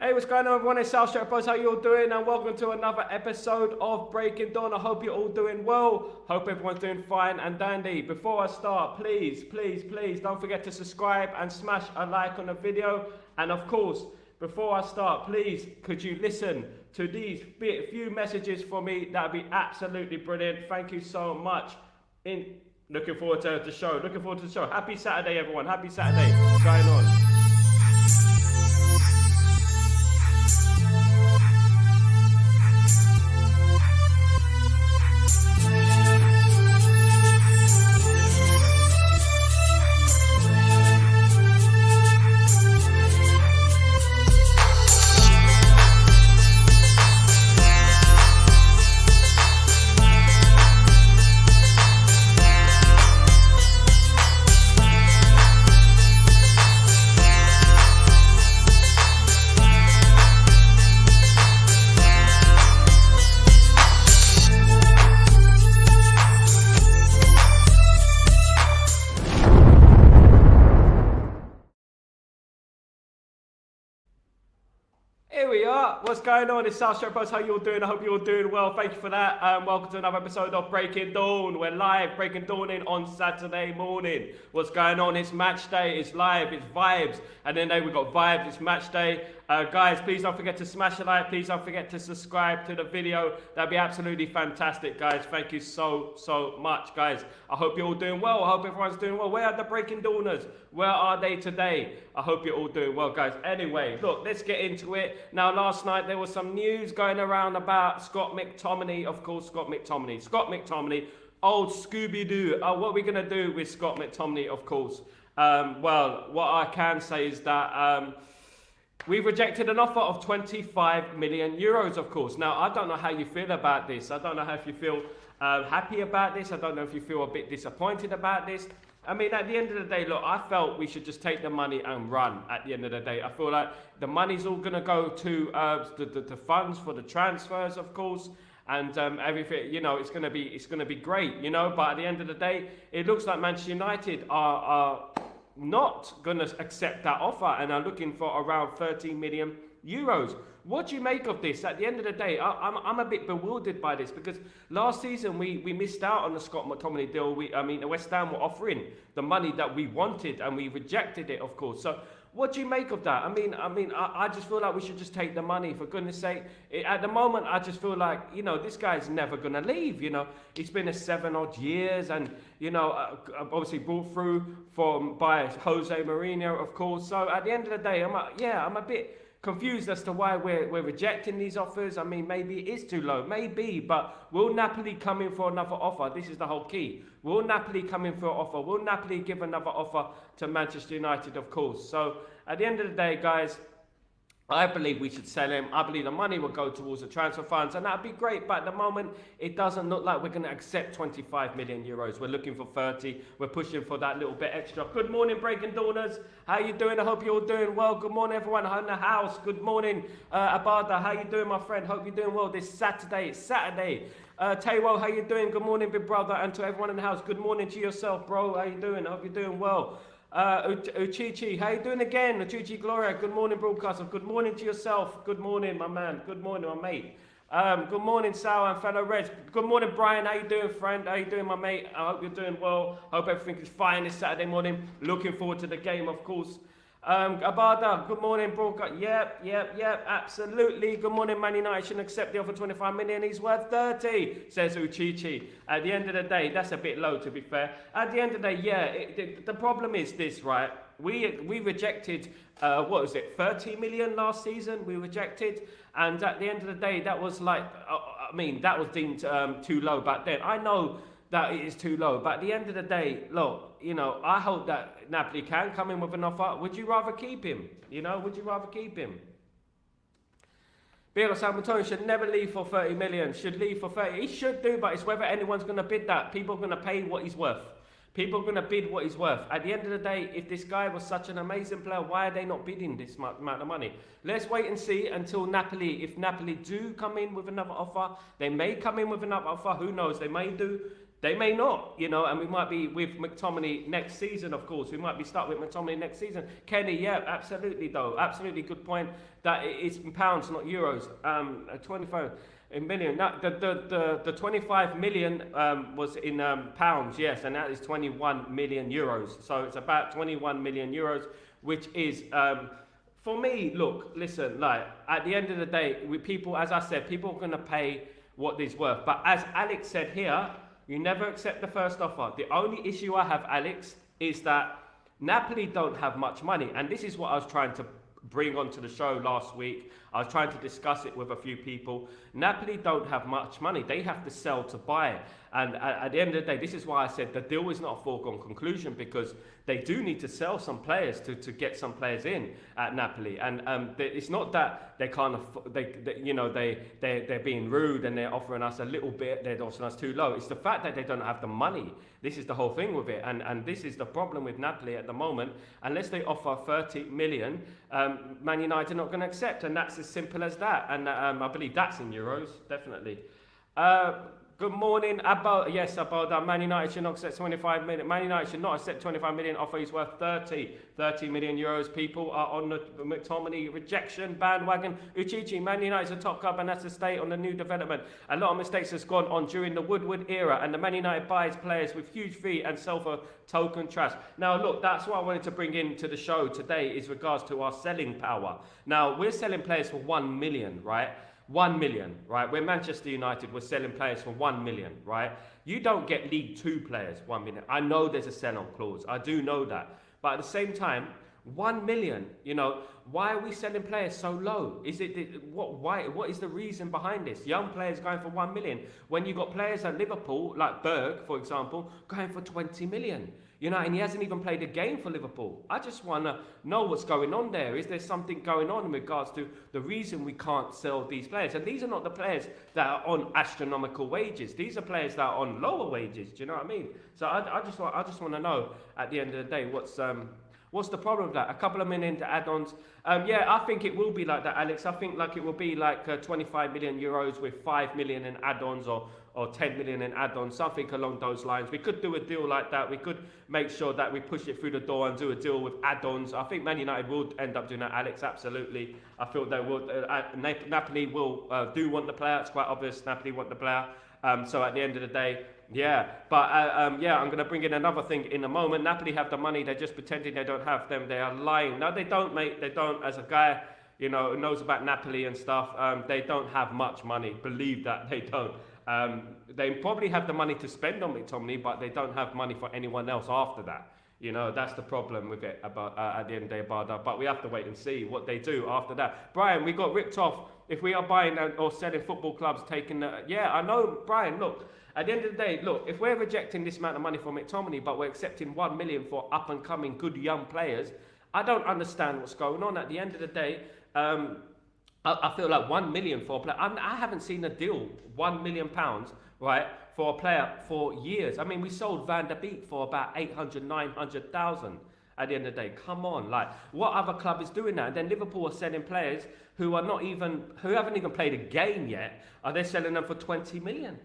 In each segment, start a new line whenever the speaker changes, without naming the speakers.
Hey, what's going on everyone? It's Sal Warner. How you all doing? And welcome to another episode of Breaking Dawn. I hope you're all doing well. Hope everyone's doing fine and dandy. Before I start, please don't forget to subscribe and smash a like on the video. And of course, before I start, please could you listen to these few messages for me? That'd be absolutely brilliant. Thank you so much. Looking forward to the show. Looking forward to the show. Happy Saturday, everyone. Happy Saturday. What's going on? Here we are. What's going on? It's Sal Warner. How you all doing? I hope you're all doing well. Thank you for that. Welcome to another episode of Breaking Dawn. We're live, Breaking Dawning on Saturday morning. What's going on? It's match day. It's live. It's vibes. And then we've got vibes. It's match day. Guys, please don't forget to smash a like. Please don't forget to subscribe to the video. That'd be absolutely fantastic, guys. Thank you so much, guys. I hope you're all doing well. I hope everyone's doing well. Where are the Breaking Dawners? Where are they today? I hope you're all doing well, guys. Anyway, look, let's get into it. Now, last night there was some news going around about Scott Mctominay. Of course, Scott Mctominay, old Scooby-Doo. What are we going to do with Scott Mctominay, of course? Well, what I can say is that we've rejected an offer of 25 million euros, of course. Now, I don't know how you feel about this. I don't know if you feel happy about this. I don't know if you feel a bit disappointed about this. I mean, at the end of the day, look, I felt we should just take the money and run at the end of the day. I feel like the money's all going to go to the funds for the transfers, of course. And everything, you know, it's going to be great, you know. But at the end of the day, it looks like Manchester United are not going to accept that offer and are looking for around 13 million euros. What do you make of this? At the end of the day, I'm a bit bewildered by this because last season we missed out on the Scott McTominay deal. The West Ham were offering the money that we wanted and we rejected it, of course. So what do you make of that? I just feel like we should just take the money, for goodness sake. At the moment, I just feel like, you know, this guy's never going to leave, you know. It's been a 7 odd years and, you know, obviously brought through by Jose Mourinho, of course. So at the end of the day, I'm a bit confused as to why we're rejecting these offers. I mean, maybe it is too low, maybe, but will Napoli come in for another offer? This is the whole key. Will Napoli come in for an offer? Will Napoli give another offer to Manchester United, of course? So at the end of the day, guys, I believe we should sell him. I believe the money will go towards the transfer funds, and that'd be great. But at the moment, it doesn't look like we're going to accept 25 million euros. We're looking for 30. We're pushing for that little bit extra. Good morning, Breaking Dawners. How you doing? I hope you're all doing well. Good morning, everyone in the house. Good morning, Abada. How you doing, my friend? Hope you're doing well this Saturday. It's Saturday. Taiwo, how you doing? Good morning, big brother. And to everyone in the house, good morning to yourself, bro. How you doing? I hope you're doing well. Uchichi, how you doing again? Uchichi Gloria, good morning, broadcaster. Good morning to yourself. Good morning, my man. Good morning, my mate. Good morning, Sal and fellow Reds. Good morning, Brian. How you doing, friend? How you doing, my mate? I hope you're doing well. Hope everything is fine this Saturday morning. Looking forward to the game, of course. Abada, good morning, broadcast. Yep, absolutely. Good morning, Man United shouldn't accept the offer 25 million. He's worth 30, says Uchichi. At the end of the day, that's a bit low, to be fair. At the end of the day, the problem is this, right? We rejected, 30 million last season? We rejected. And at the end of the day, that was like, that was deemed too low back then. I know that it is too low, but at the end of the day, look, you know, I hope that Napoli can come in with an offer. Would you rather keep him? You know, would you rather keep him? Bill Salvatore should never leave for 30 million. Should leave for 30. He should do, but it's whether anyone's going to bid that. People are going to pay what he's worth. People are going to bid what he's worth. At the end of the day, if this guy was such an amazing player, why are they not bidding this amount of money? Let's wait and see until Napoli, if Napoli do come in with another offer, they may come in with another offer, who knows, they may do. They may not, you know, and we might be with McTominay next season, of course. We might be stuck with McTominay next season. Kenny, yeah, absolutely, though. Absolutely good point that it's in pounds, not euros. 25 million. No, the 25 million was in pounds, yes, and that is 21 million euros. So it's about 21 million euros, which is... for me, look, listen, like, at the end of the day, with people, as I said, people are going to pay what it's worth. But as Alex said here, you never accept the first offer. The only issue I have, Alex, is that Napoli don't have much money. And this is what I was trying to bring onto the show last week. I was trying to discuss it with a few people. Napoli don't have much money. They have to sell to buy. And at the end of the day, this is why I said the deal is not a foregone conclusion, because they do need to sell some players to get some players in at Napoli. And it's not that they can't, they're being rude and they're offering us a little bit, they're offering us too low. It's the fact that they don't have the money. This is the whole thing with it. And this is the problem with Napoli at the moment. Unless they offer 30 million, Man United are not going to accept. And that's as simple as that. And I believe that's in euros, definitely. Good morning, Abba. Man United should not accept 25 million. Man United should not accept 25 million offer. He's worth 30 million euros. People are on the McTominay rejection bandwagon. Uchichi, Man United's a top club and has to stay on the new development. A lot of mistakes has gone on during the Woodward era, and the Man United buys players with huge fee and sell for token trash. Now, look, that's what I wanted to bring into the show today is regards to our selling power. Now, we're selling players for 1 million, right? 1 million, right? We're Manchester United, we're selling players for 1 million, right? You don't get League 2 players 1 million. I know there's a sell-on clause. I do know that. But at the same time, 1 million, you know, why are we selling players so low? What is the reason behind this? Young players going for 1 million. When you got players at Liverpool, like Berg, for example, going for 20 million. You know, and he hasn't even played a game for Liverpool. I just want to know what's going on there. Is there something going on in regards to the reason we can't sell these players? And these are not the players that are on astronomical wages. These are players that are on lower wages. Do you know what I mean? So I just want to know at the end of the day what's the problem with that? A couple of million to add-ons. Yeah, I think it will be like that, Alex. I think like it will be like 25 million euros with 5 million in add-ons or 10 million in add-ons, something along those lines. We could do a deal like that. We could make sure that we push it through the door and do a deal with add-ons. I think Man United will end up doing that, Alex, absolutely. I feel they will. Napoli will do want the player. It's quite obvious Napoli want the player. So at the end of the day, yeah. But yeah, I'm going to bring in another thing in a moment. Napoli have the money. They're just pretending they don't have them. They are lying. No, they don't, mate. They don't. As a guy, you know, who knows about Napoli and stuff, they don't have much money. Believe that, they don't. They probably have the money to spend on McTominay, but they don't have money for anyone else after that. You know, that's the problem with it about at the end of the day about that. But we have to wait and see what they do after that. Brian, we got ripped off if we are buying or selling football clubs, taking the... Yeah, I know, Brian, look, at the end of the day, look, if we're rejecting this amount of money for McTominay, but we're accepting 1 million for up-and-coming good young players, I don't understand what's going on. At the end of the day, I feel like 1 million for a player. I haven't seen a deal, £1 million, right, for a player for years. I mean, we sold Van der Beek for about 800, 900,000 at the end of the day. Come on, like, what other club is doing that? And then Liverpool are selling players who haven't even played a game yet. Are they selling them for 20 million?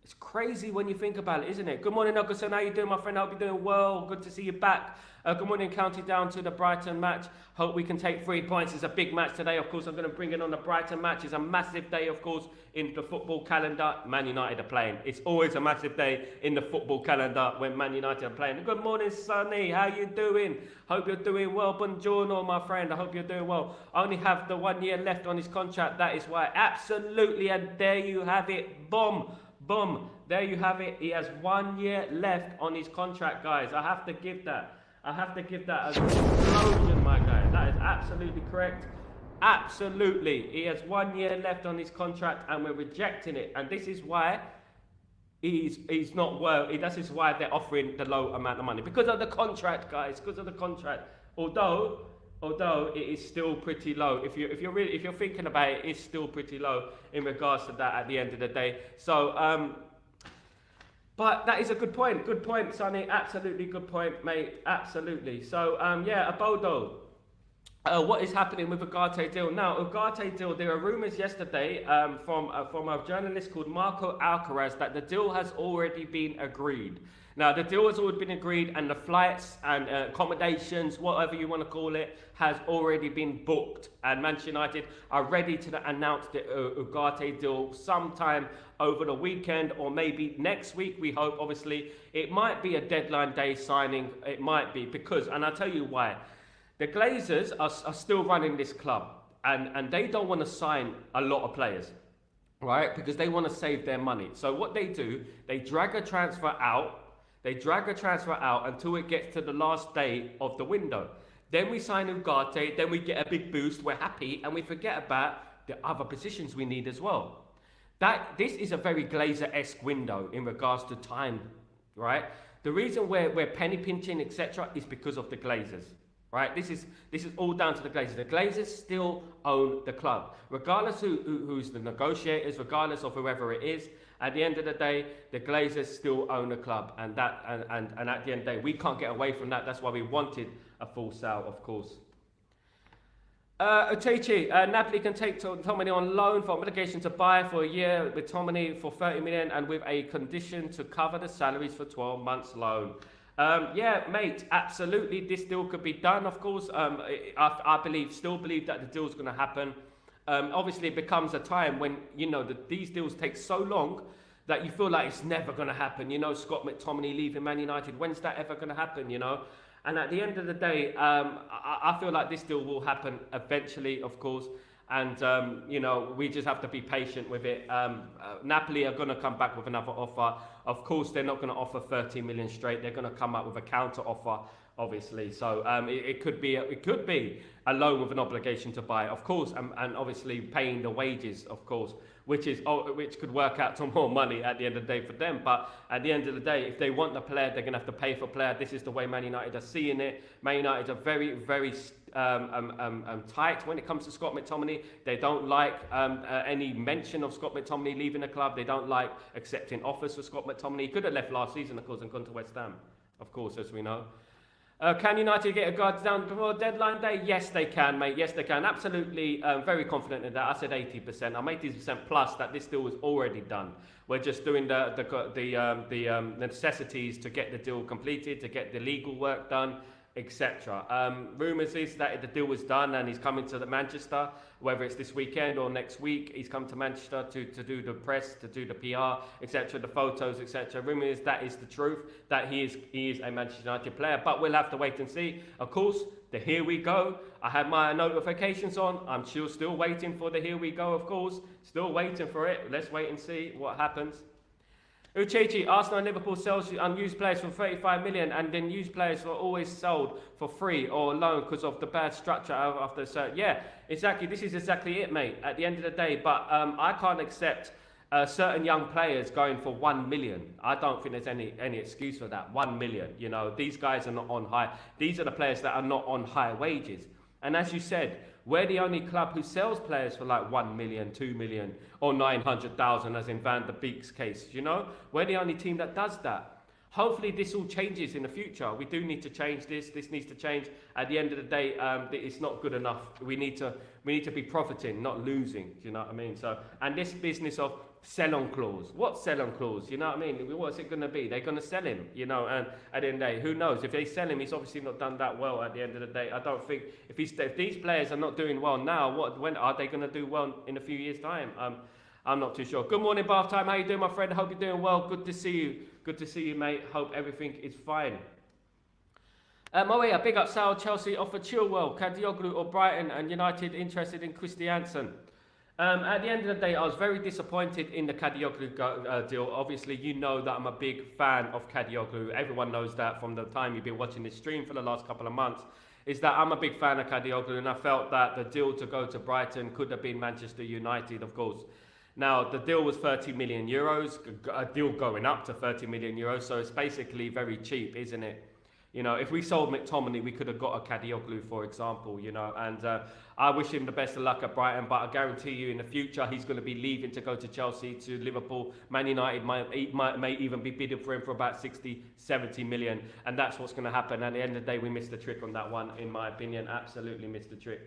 It's crazy when you think about it, isn't it? Good morning, Ugarte. How you doing, my friend? I hope you're doing well. Good to see you back. Good morning, County down to the Brighton match. Hope we can take 3 points. It's a big match today. Of course, I'm going to bring it on the Brighton match. It's a massive day, of course, in the football calendar. Man United are playing. It's always a massive day in the football calendar when Man United are playing. Good morning, Sonny. How you doing? Hope you're doing well. Buongiorno, my friend. I hope you're doing well. I only have the 1 year left on his contract. That is why. Absolutely. And there you have it. Boom. Boom. There you have it. He has 1 year left on his contract, guys. I have to give that. I have to give that an explosion, my guy. That is absolutely correct. Absolutely. He has 1 year left on his contract and we're rejecting it. And this is why he's not well. This is why they're offering the low amount of money. Because of the contract, guys. Because of the contract. Although it is still pretty low. If you're thinking about it, it's still pretty low in regards to that at the end of the day. So but that is a good point. Good point, Sonny. Absolutely good point, mate. Absolutely. So yeah, Abodo. what is happening with Ugarte deal. Now, Ugarte deal, there are rumours yesterday from a journalist called Marco Alcaraz that the deal has already been agreed. Now, the deal has already been agreed, and the flights and accommodations, whatever you want to call it, has already been booked. And Manchester United are ready to announce the Ugarte deal sometime over the weekend or maybe next week, we hope. Obviously, it might be a deadline day signing. It might be because, and I'll tell you why. The Glazers are still running this club, and they don't want to sign a lot of players, right? Because they want to save their money. So what they do, they drag a transfer out. They drag a transfer out until it gets to the last day of the window. Then we sign Ugarte, then we get a big boost, we're happy, and we forget about the other positions we need as well. This is a very Glazer-esque window in regards to time, right? The reason we're penny pinching, etc., is because of the Glazers. Right, this is all down to the Glazers. The Glazers still own the club, regardless who's the negotiators, regardless of whoever it is. At the end of the day, the Glazers still own the club, and at the end of the day, we can't get away from that. That's why we wanted a full sale, of course. Uchechi, Napoli can take Mctominay on loan for obligation to buy for a year with Mctominay for 30 million and with a condition to cover the salaries for 12 months loan. Yeah, mate, absolutely. This deal could be done, of course. I still believe that the deal's going to happen. Obviously, it becomes a time when, you know, these deals take so long that you feel like it's never going to happen. You know, Scott McTominay leaving Man United, when's that ever going to happen, you know? And at the end of the day, I feel like this deal will happen eventually, of course. And, you know, we just have to be patient with it. Napoli are going to come back with another offer. Of course, they're not going to offer 30 million straight. They're going to come up with a counter offer, obviously. So it could be a loan with an obligation to buy, of course, and obviously paying the wages, of course, which could work out to more money at the end of the day for them. But at the end of the day, if they want the player, they're going to have to pay for player. This is the way Man United are seeing it. Man United are very, very tight when it comes to Scott McTominay. They don't like any mention of Scott McTominay leaving the club. They don't like accepting offers for Scott McTominay. He could have left last season, of course, and gone to West Ham, of course, as we know. Can United get a guard down before deadline day? Yes, they can, mate. Yes, they can. Absolutely, very confident in that. I said 80%. I'm 80% plus that this deal was already done. We're just doing the necessities to get the deal completed, to get the legal work done, etc. Rumours is that the deal was done and he's coming to Manchester, whether it's this weekend or next week. He's come to Manchester to do the press, to do the PR, etc., the photos, etc. Rumours is that is the truth, that he is a Manchester United player, but we'll have to wait and see. Of course, the here we go. I had my notifications on. I'm still waiting for the here we go, of course. Still waiting for it. Let's wait and see what happens. Uchechi, Arsenal and Liverpool sells unused players for 35 million and then used players were always sold for free or loan because of the bad structure after yeah, exactly. This is exactly it, mate, at the end of the day. But I can't accept certain young players going for 1 million. I don't think there's any excuse for that. 1 million, you know, these guys are not on high. These are the players that are not on high wages. And as you said, we're the only club who sells players for like 1 million, 2 million, or 900,000, as in Van der Beek's case, you know? We're the only team that does that. Hopefully this all changes in the future. We do need to change this. This needs to change. At the end of the day, it's not good enough. We need to be profiting, not losing, do you know what I mean? So, and this business of sell-on clause. What sell-on clause? You know what I mean? What's it going to be? They're going to sell him, you know, and at the end of the day, who knows? If they sell him, he's obviously not done that well at the end of the day. I don't think, if these players are not doing well now, when are they going to do well in a few years' time? I'm not too sure. Good morning, Bath Time. How you doing, my friend? I hope you're doing well. Good to see you. Good to see you, mate. Hope everything is fine. Big up Sal. Chelsea offer Chilwell, Kadioglu or Brighton, and United interested in Christiansen. At the end of the day, I was very disappointed in the Kadioglu deal. Obviously, you know that I'm a big fan of Kadioglu. Everyone knows that from the time you've been watching this stream for the last couple of months, is that I'm a big fan of Kadioglu, and I felt that the deal to go to Brighton could have been Manchester United, of course. Now, the deal was 30 million euros, a deal going up to 30 million euros, so it's basically very cheap, isn't it? You know, if we sold Mctominay, we could have got a Kadioglu, for example, you know, and I wish him the best of luck at Brighton, but I guarantee you in the future he's going to be leaving to go to Chelsea, to Liverpool. Man United may even be bidding for him for about 60, 70 million, and that's what's going to happen. At the end of the day, we missed the trick on that one, in my opinion. Absolutely missed the trick.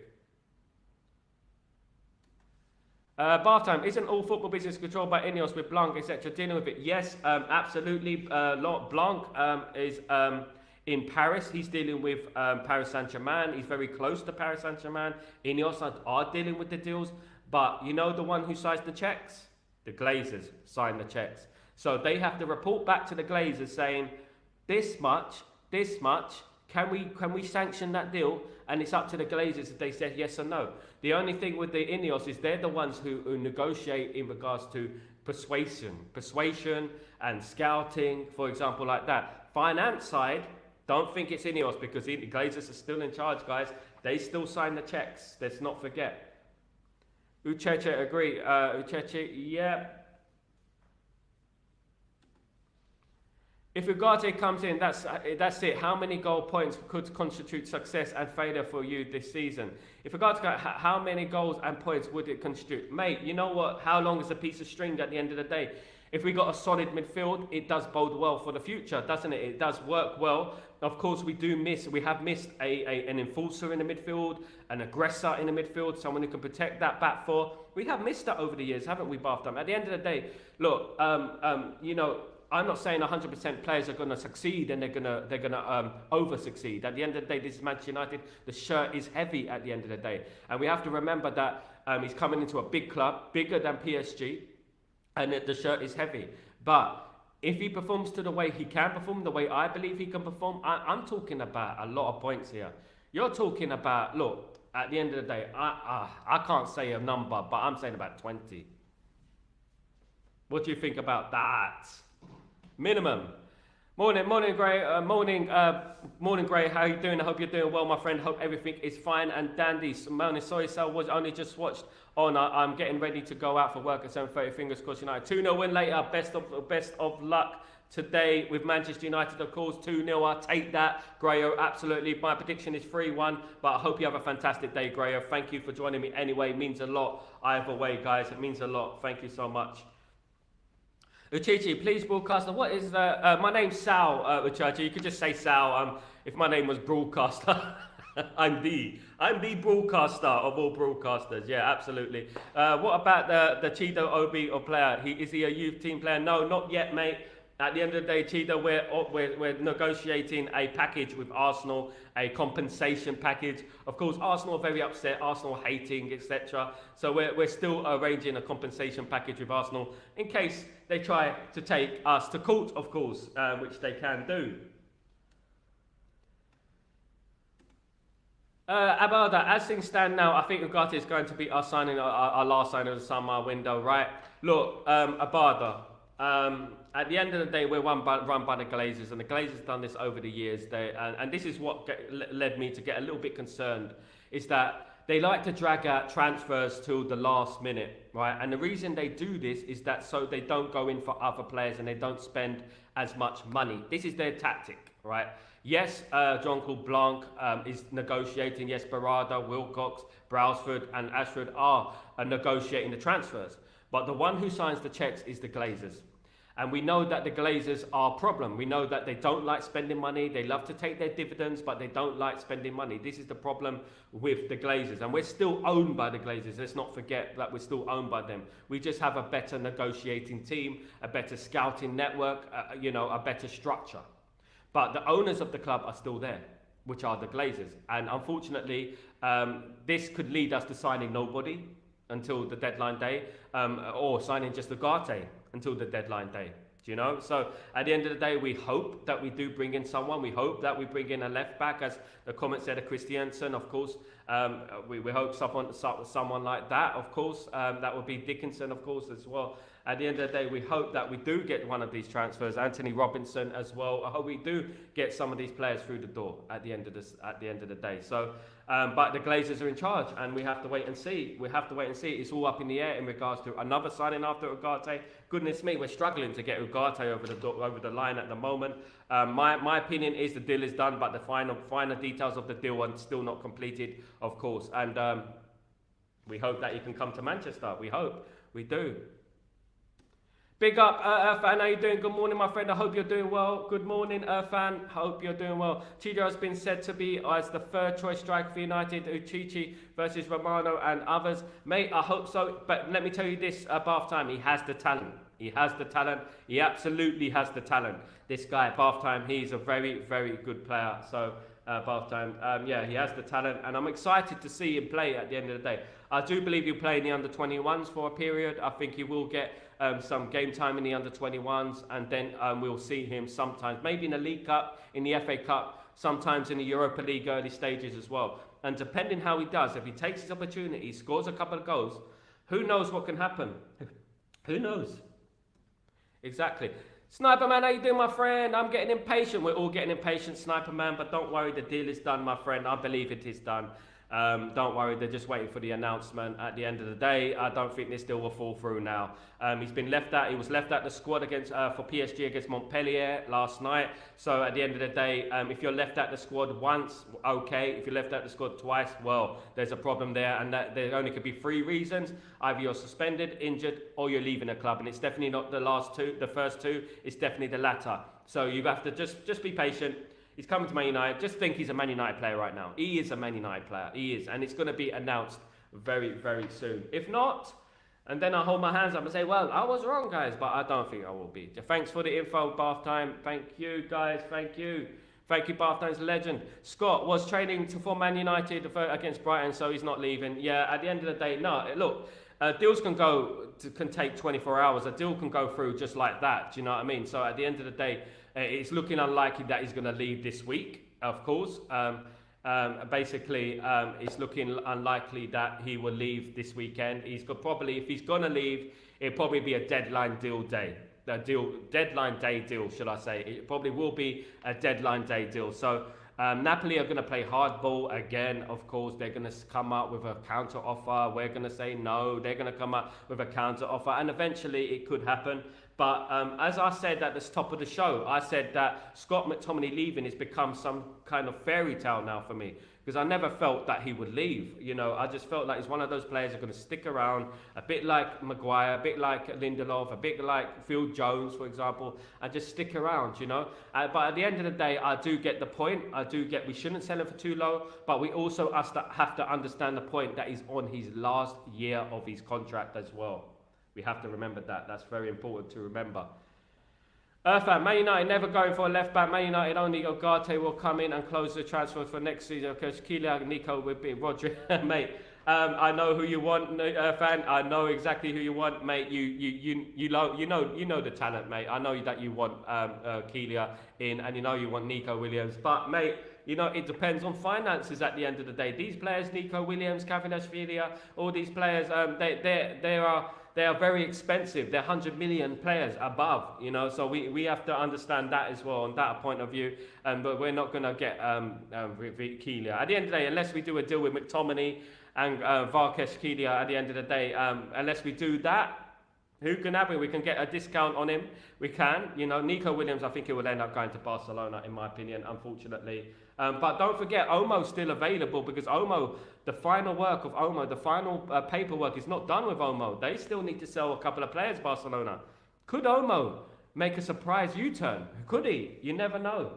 Bath time. Isn't all football business controlled by Ineos with Blanc, etc. dealing with it? Yes, absolutely. Blanc is in Paris. He's dealing with Paris Saint-Germain. He's very close to Paris Saint-Germain. Ineos are dealing with the deals. But you know the one who signs the checks? The Glazers sign the checks. So they have to report back to the Glazers saying, this much, can we sanction that deal? And it's up to the Glazers if they said yes or no. The only thing with the Ineos is they're the ones who negotiate in regards to persuasion and scouting, for example, like that. Finance side, don't think it's Ineos, because the Glazers are still in charge, guys. They still sign the checks. Let's not forget. Ucheche, agree. Ucheche, yeah. If Ugarte comes in, that's it. How many goal points could constitute success and failure for you this season? If Ugarte comes, how many goals and points would it constitute? Mate, you know what? How long is a piece of string at the end of the day? If we got a solid midfield, it does bode well for the future, doesn't it? It does work well. Of course, we have missed an enforcer in the midfield, an aggressor in the midfield, someone who can protect that back four. We have missed that over the years, haven't we, Bathdom? At the end of the day, look, you know, I'm not saying 100% players are going to succeed and they're gonna over succeed. At the end of the day, this is Manchester United. The shirt is heavy at the end of the day, and we have to remember that he's coming into a big club, bigger than PSG, and the shirt is heavy. But if he performs to the way he can perform, the way I believe he can perform, I'm talking about a lot of points here. You're talking about, look, at the end of the day, I can't say a number, but I'm saying about 20. What do you think about that? Minimum. Morning, Gray. Morning, Gray. How you doing? I hope you're doing well, my friend. Hope everything is fine and dandy. Morning, sorry, Sal was only just watched on. I'm getting ready to go out for work at 7:30. Fingers crossed, United 2-0 win later. Best of luck today with Manchester United, of course. 2-0. I'll take that, Grayo. Absolutely. My prediction is 3-1. But I hope you have a fantastic day, Grayo. Thank you for joining me anyway. It means a lot either way, guys. It means a lot. Thank you so much. Uchichi, please broadcaster. What is the? My name's Sal, Uchichi. You could just say Sal. If my name was broadcaster, I'm the broadcaster of all broadcasters. Yeah, absolutely. What about the Chido Obi or player? Is he a youth team player? No, not yet, mate. At the end of the day, Chido, we're negotiating a package with Arsenal, a compensation package. Of course, Arsenal are very upset, Arsenal hating, etc. So we're still arranging a compensation package with Arsenal in case they try to take us to court, of course, which they can do. Abada, as things stand now, I think Ugarte is going to be our signing, our last signing of the summer window, right? Look, Abada. At the end of the day, we're run by the Glazers, and the Glazers done this over the years. And this is what led me to get a little bit concerned, is that they like to drag out transfers till the last minute, right? And the reason they do this is that so they don't go in for other players and they don't spend as much money. This is their tactic, right? Yes, John called Blanc is negotiating. Yes, Barada, Wilcox, Brailsford and Ashford are negotiating the transfers. But the one who signs the checks is the Glazers. And we know that the Glazers are a problem. We know that they don't like spending money. They love to take their dividends, but they don't like spending money. This is the problem with the Glazers. And we're still owned by the Glazers. Let's not forget that we're still owned by them. We just have a better negotiating team, a better scouting network, a better structure. But the owners of the club are still there, which are the Glazers. And unfortunately, this could lead us to signing nobody until the deadline day, or signing just Ugarte until the deadline day. Do you know? So at the end of the day, we hope that we do bring in someone. We hope that we bring in a left back, as the comment said, a Christiansen, of course. We hope someone like that, of course. That would be Dickinson, of course, as well. At the end of the day, we hope that we do get one of these transfers. Anthony Robinson as well. I hope we do get some of these players through the door at the end of the day. So, but the Glazers are in charge, and we have to wait and see. It's all up in the air in regards to another signing after Ugarte. Goodness me, we're struggling to get Ugarte over the line at the moment. My opinion is the deal is done, but the final details of the deal are still not completed, of course. And we hope that he can come to Manchester. We hope. We do. Big up, Irfan. How you doing? Good morning, my friend. I hope you're doing well. Good morning, Irfan. Hope you're doing well. Chicho has been said to be as the third choice striker for United. Uchichi versus Romano and others. Mate, I hope so. But let me tell you this, Bath Time. He has the talent. He has the talent. He absolutely has the talent. This guy, Bath Time, he's a very, very good player. So, Bath Time, yeah, he has the talent. And I'm excited to see him play at the end of the day. I do believe he'll play in the under-21s for a period. I think he will get some game time in the under-21s, and then we'll see him sometimes, maybe in the League Cup, in the FA Cup, sometimes in the Europa League early stages as well. And depending how he does, if he takes his opportunity, scores a couple of goals, who knows what can happen? Who knows? Exactly. Sniper Man, how you doing, my friend? I'm getting impatient. We're all getting impatient, Sniper Man, but don't worry, the deal is done, my friend. I believe it is done. Don't worry, they're just waiting for the announcement. At the end of the day, I don't think this deal will fall through now. He's been left out. He was left out the squad against for PSG against Montpellier last night. So at the end of the day, if you're left out the squad once, okay. If you're left out the squad twice, well, there's a problem there, and that there only could be 3 reasons: either you're suspended, injured, or you're leaving the club. And it's definitely not the first two. It's definitely the latter. So you have to just be patient. He's coming to Man United. Just think he's a Man United player right now. He is a Man United player. He is. And it's going to be announced very, very soon. If not, and then I hold my hands up and say, well, I was wrong, guys. But I don't think I will be. Thanks for the info, Bath Time. Thank you, guys. Thank you. Thank you, Bath Time's legend. Scott was training for Man United against Brighton, so he's not leaving. Yeah, at the end of the day, no. Look, deals can take 24 hours. A deal can go through just like that. Do you know what I mean? So at the end of the day, it's looking unlikely that he's going to leave this week, of course. Basically, it's looking unlikely that he will leave this weekend. He's got probably, if he's going to leave, it'll probably be a deadline day deal, should I say. It probably will be a deadline day deal. So Napoli are going to play hardball again. Of course, they're going to come up with a counter offer. We're going to say no. They're going to come up with a counter offer, and eventually it could happen. But as I said at the top of the show, I said that Scott McTominay leaving has become some kind of fairy tale now for me, because I never felt that he would leave. You know, I just felt like he's one of those players who are going to stick around, a bit like Maguire, a bit like Lindelof, a bit like Phil Jones, for example, and just stick around, you know. But at the end of the day, I do get the point. I do get we shouldn't sell him for too low, but we also have to understand the point that he's on his last year of his contract as well. We have to remember that. That's very important to remember. Irfan, Man United never going for a left back. Man United only Ugarte will come in and close the transfer for next season because Kylian, Nico will be Rodri. Mate, I know who you want, Irfan. I know exactly who you want, mate. You know the talent, mate. I know that you want Kylian in, and you know you want Nico Williams. But mate, you know, it depends on finances at the end of the day. These players, Nico Williams, Kvaratskhelia, all these players, they are very expensive. They're 100 million players above, you know. So we have to understand that as well, on that point of view. But we're not going to get Kylian. At the end of the day, unless we do a deal with McTominay and Kvaratskhelia, at the end of the day, unless we do that, who can have it? We can get a discount on him. We can. You know, Nico Williams, I think he will end up going to Barcelona, in my opinion, unfortunately. But don't forget, Omo's still available, because Omo, the final work of Omo, the final paperwork is not done with Omo. They still need to sell a couple of players, Barcelona. Could Omo make a surprise U-turn? Could he? You never know.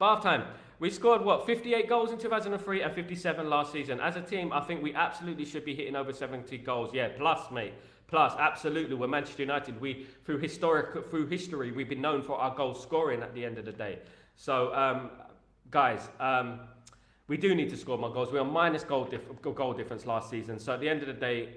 Bath time. We scored, 58 goals in 2003 and 57 last season. As a team, I think we absolutely should be hitting over 70 goals. Yeah, plus, mate. Plus, absolutely. We're Manchester United. Through history, we've been known for our goal scoring at the end of the day. So, guys, we do need to score more goals. We are minus goal difference last season. So at the end of the day,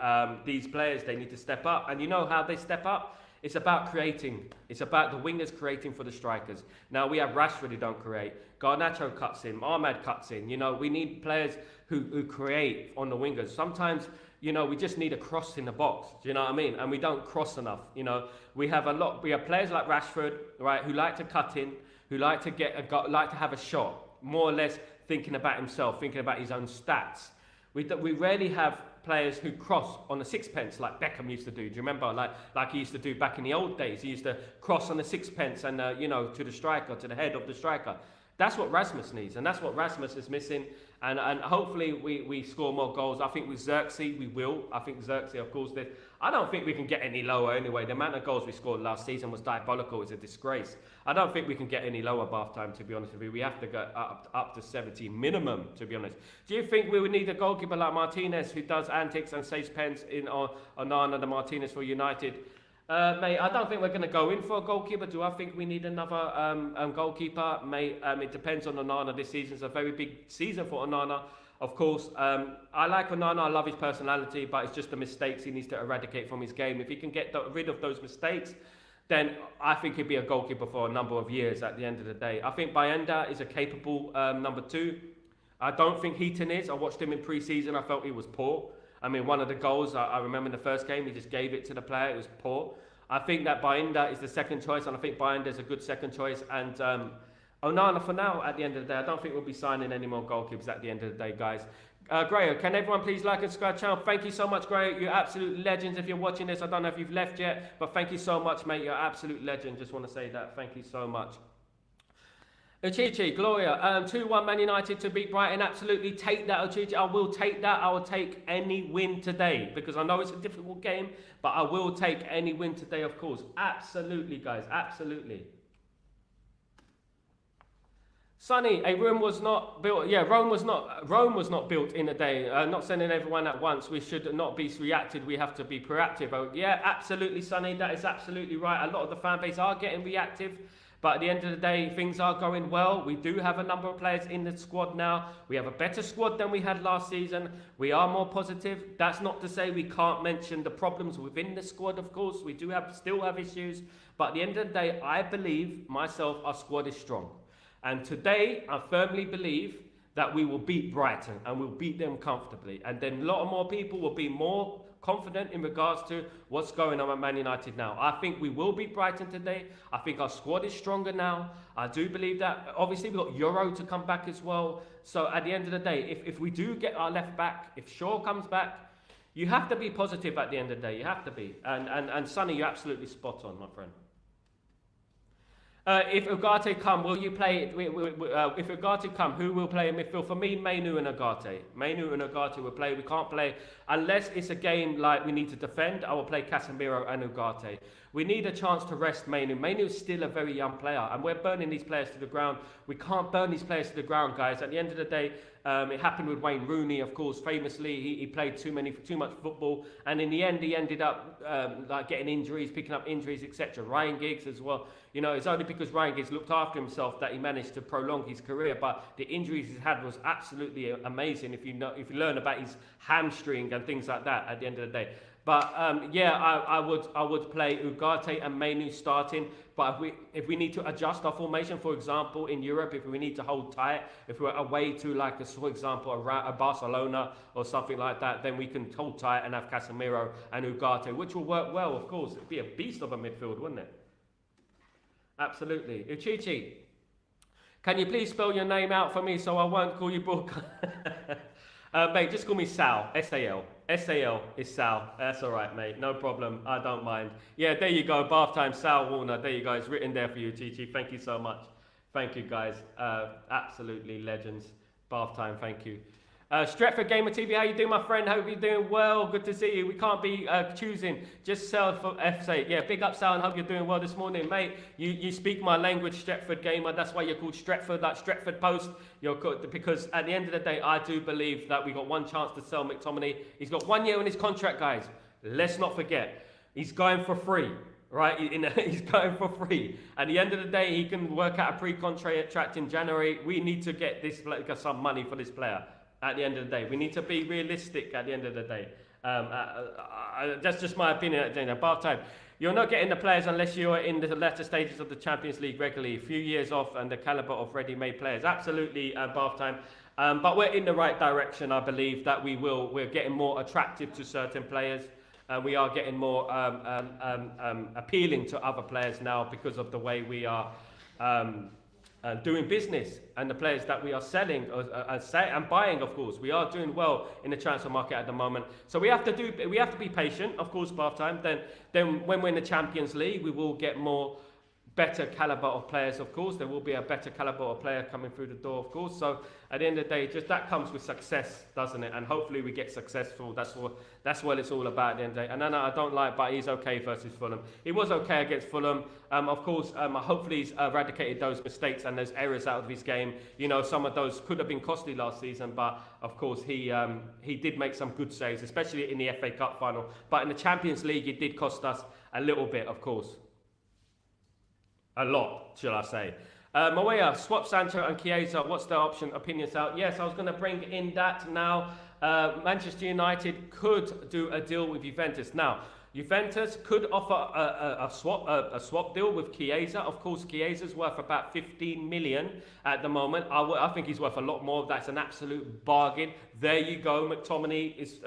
these players, they need to step up. And you know how they step up? It's about creating. It's about the wingers creating for the strikers. Now, we have Rashford who don't create. Garnacho cuts in. Ahmed cuts in. You know, we need players who create on the wingers. Sometimes, you know, we just need a cross in the box. Do you know what I mean? And we don't cross enough. You know, we have players like Rashford, right, who like to cut in, who like to have a shot, more or less thinking about himself, thinking about his own stats. We rarely have players who cross on a sixpence like Beckham used to do. Do you remember? Like he used to do back in the old days. He used to cross on a sixpence and to the striker, to the head of the striker. That's what Rasmus needs, and that's what Rasmus is missing. And hopefully we score more goals. I think with Xerxes we will. I think Xerxes, of course, I don't think we can get any lower anyway. The amount of goals we scored last season was diabolical. It's a disgrace. I don't think we can get any lower bath time, to be honest with you. We have to go up to 70 minimum, to be honest. Do you think we would need a goalkeeper like Martinez who does antics and saves pens in Onana the Martinez for United? Mate, I don't think we're going to go in for a goalkeeper. Do I think we need another goalkeeper? Mate, it depends on Onana this season. It's a very big season for Onana. Of course, I like Onana. I love his personality, but it's just the mistakes he needs to eradicate from his game. If he can get rid of those mistakes, then I think he'd be a goalkeeper for a number of years at the end of the day. I think Bayenda is a capable number 2. I don't think Heaton is. I watched him in pre-season. I felt he was poor. I mean, one of the goals, I remember in the first game, he just gave it to the player. It was poor. I think that Bayenda is the second choice, and I think Bayenda is a good second choice. And Onana for now, at the end of the day, I don't think we'll be signing any more goalkeepers at the end of the day, guys. Grayo, can everyone please like and subscribe to the channel? Thank you so much, Grayo. You're absolute legends. If you're watching this, I don't know if you've left yet, but thank you so much, mate. You're absolute legend. Just want to say that. Thank you so much. Uchichi, Gloria, 2-1 Man United to beat Brighton. Absolutely take that, Uchichi. I will take that. I will take any win today because I know it's a difficult game, but I will take any win today, of course. Absolutely, guys. Absolutely. Sonny, a Rome was not built. Yeah, Rome was not built in a day. Not sending everyone at once. We should not be reactive. We have to be proactive. Oh, yeah, absolutely, Sonny. That is absolutely right. A lot of the fan base are getting reactive. But at the end of the day, things are going well. We do have a number of players in the squad now. We have a better squad than we had last season. We are more positive. That's not to say we can't mention the problems within the squad, of course. We do still have issues. But at the end of the day, I believe, myself, our squad is strong. And today, I firmly believe that we will beat Brighton and we'll beat them comfortably. And then a lot more people will be more confident in regards to what's going on at Man United now. I think we will beat Brighton today. I think our squad is stronger now. I do believe that. Obviously, we've got Euro to come back as well. So at the end of the day, if we do get our left back, if Shaw comes back, you have to be positive at the end of the day. You have to be. And Sonny, you're absolutely spot on, my friend. If Ugarte come, will you play? If Ugarte come, who will play in midfield? For me, Mainu and Ugarte. Mainu and Ugarte will play. We can't play unless it's a game like we need to defend. I will play Casemiro and Ugarte. We need a chance to rest Mainu. Mainu is still a very young player, and we're burning these players to the ground. We can't burn these players to the ground, guys. At the end of the day, it happened with Wayne Rooney, of course. Famously, he played too much football, and in the end, he ended up like getting injuries, picking up injuries, etc. Ryan Giggs as well. You know, it's only because Ryan Giggs looked after himself that he managed to prolong his career. But the injuries he's had was absolutely amazing. If you learn about his hamstring and things like that at the end of the day. But yeah, I would play Ugarte and Mainu starting. But if we need to adjust our formation, for example, in Europe, if we need to hold tight, if we're away to like for example a Barcelona or something like that, then we can hold tight and have Casemiro and Ugarte, which will work well. Of course, it'd be a beast of a midfield, wouldn't it? Absolutely. Uchichi, can you please spell your name out for me so I won't call you Book? Mate, just call me Sal. S-A-L. S-A-L is Sal. That's all right, mate. No problem. I don't mind. Yeah, there you go. Bath time, Sal Warner. There you go. It's written there for you, Uchichi. Thank you so much. Thank you, guys. Absolutely legends. Bath time. Thank you. Stretford Gamer TV, how you doing, my friend? Hope you're doing well. Good to see you. We can't be choosing. Just Sal for F's sake. Yeah, big up, Sal, and hope you're doing well this morning, mate. You speak my language, Stretford Gamer. That's why you're called Stretford, like Stretford Post. You're called, because at the end of the day, I do believe that we got one chance to sell Mctominay. He's got 1 year in his contract, guys. Let's not forget. He's going for free. Right, he's going for free. At the end of the day, he can work out a pre-contract in January. We need to get some money for this player. At the end of the day, we need to be realistic. At the end of the day, that's just my opinion. At the end of bath time, you're not getting the players unless you're in the latter stages of the Champions League regularly. A few years off, and the caliber of ready-made players. Absolutely, bath time. But we're in the right direction. I believe that we're getting more attractive to certain players. We are getting more appealing to other players now because of the way we are doing business, and the players that we are selling and buying, of course, we are doing well in the transfer market at the moment. So we have to be patient, of course, half time. Then when we're in the Champions League, we will get better caliber of players, of course. There will be a better caliber of player coming through the door, of course. So at the end of the day, just that comes with success, doesn't it? And hopefully we get successful. That's what it's all about at the end of the day. And no, I don't like, but he's okay versus Fulham. He was okay against Fulham. Of course, hopefully he's eradicated those mistakes and those errors out of his game. You know, some of those could have been costly last season, but of course he did make some good saves, especially in the FA Cup final. But in the Champions League, it did cost us a little bit, of course. A lot, shall I say. Mawea, swap Sancho and Chiesa. What's the opinions out? Yes, I was going to bring in that now. Manchester United could do a deal with Juventus. Now, Juventus could offer a swap deal with Chiesa. Of course, Chiesa's worth about 15 million at the moment. I think he's worth a lot more. That's an absolute bargain. There you go. Mctominay is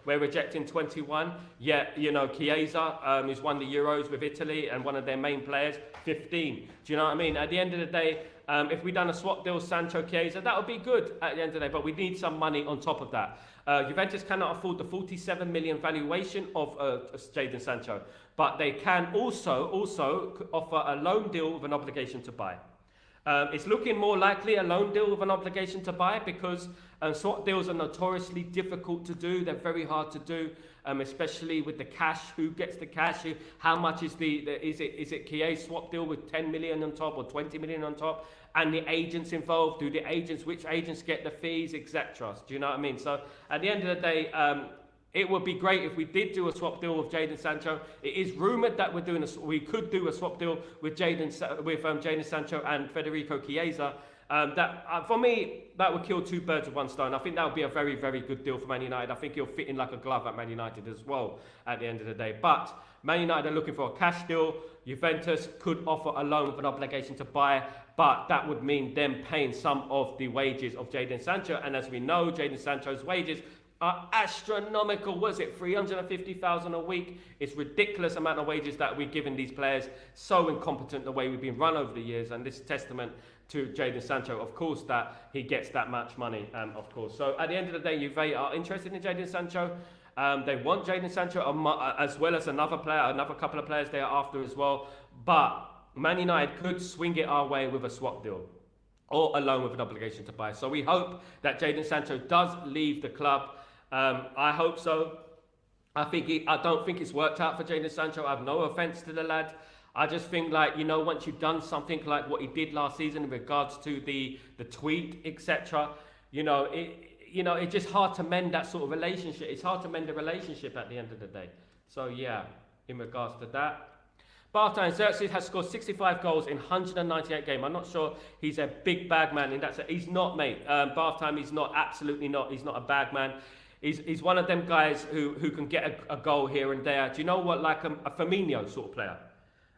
we're rejecting 21. Yeah, you know, Chiesa is won the Euros with Italy and one of their main players. 15. Do you know what I mean? At the end of the day, if we done a swap deal, Sancho, Chiesa, that would be good at the end of the day. But we need some money on top of that. Juventus cannot afford the 47 million valuation of Jadon Sancho, but they can also offer a loan deal with an obligation to buy. It's looking more likely a loan deal with an obligation to buy because swap deals are notoriously difficult to do. They're very hard to do, especially with the cash. Who gets the cash? How much is is it Chiesa swap deal with 10 million on top or 20 million on top? And the agents involved, which agents get the fees, etc. Do you know what I mean? So at the end of the day, it would be great if we did do a swap deal with Jadon Sancho. It is rumoured that we could do a swap deal with Jadon Sancho and Federico Chiesa. For me, that would kill two birds with one stone. I think that would be a very, very good deal for Man United. I think he'll fit in like a glove at Man United as well at the end of the day. But Man United are looking for a cash deal. Juventus could offer a loan with an obligation to buy, but that would mean them paying some of the wages of Jadon Sancho. And as we know, Jadon Sancho's wages are astronomical. Was it 350,000 a week? It's ridiculous amount of wages that we're giving these players. So incompetent the way we've been run over the years, and this is testament to Jadon Sancho, of course, that he gets that much money, of course. So at the end of the day, Juve are interested in Jadon Sancho. They want Jadon Sancho as well as another couple of players they are after as well. But Man United could swing it our way with a swap deal or a loan with an obligation to buy. So we hope that Jadon Sancho does leave the club. I hope so. I don't think it's worked out for Jadon Sancho. I have no offence to the lad. I just think, like, you know, once you've done something like what he did last season in regards to the tweet, etc., it's just hard to mend that sort of relationship. It's hard to mend a relationship at the end of the day. So yeah, in regards to that. Bartine Xerxes has scored 65 goals in 198 games. I'm not sure he's a big bag man in that sense. He's not, mate. Bartime, he's not, absolutely not. He's not a bag man. He's one of them guys who can get a goal here and there. Do you know what? Like a Firmino sort of player.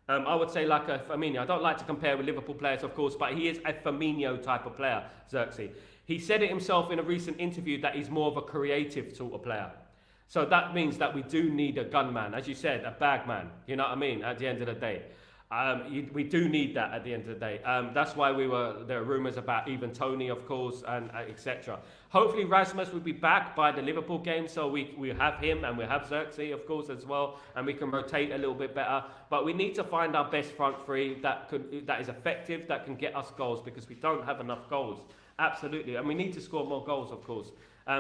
I would say like a Firmino. I don't like to compare with Liverpool players, of course, but he is a Firmino type of player, Xerxes. He said it himself in a recent interview that he's more of a creative sort of player. So that means that we do need a gunman, as you said, a bagman. You know what I mean? At the end of the day, we do need that at the end of the day. That's why there are rumours about even Tony, of course, and etc. Hopefully Rasmus will be back by the Liverpool game, so we have him and we have Xerxes, of course, as well, and we can rotate a little bit better. But we need to find our best front three that is effective, that can get us goals, because we don't have enough goals. Absolutely, and we need to score more goals, of course.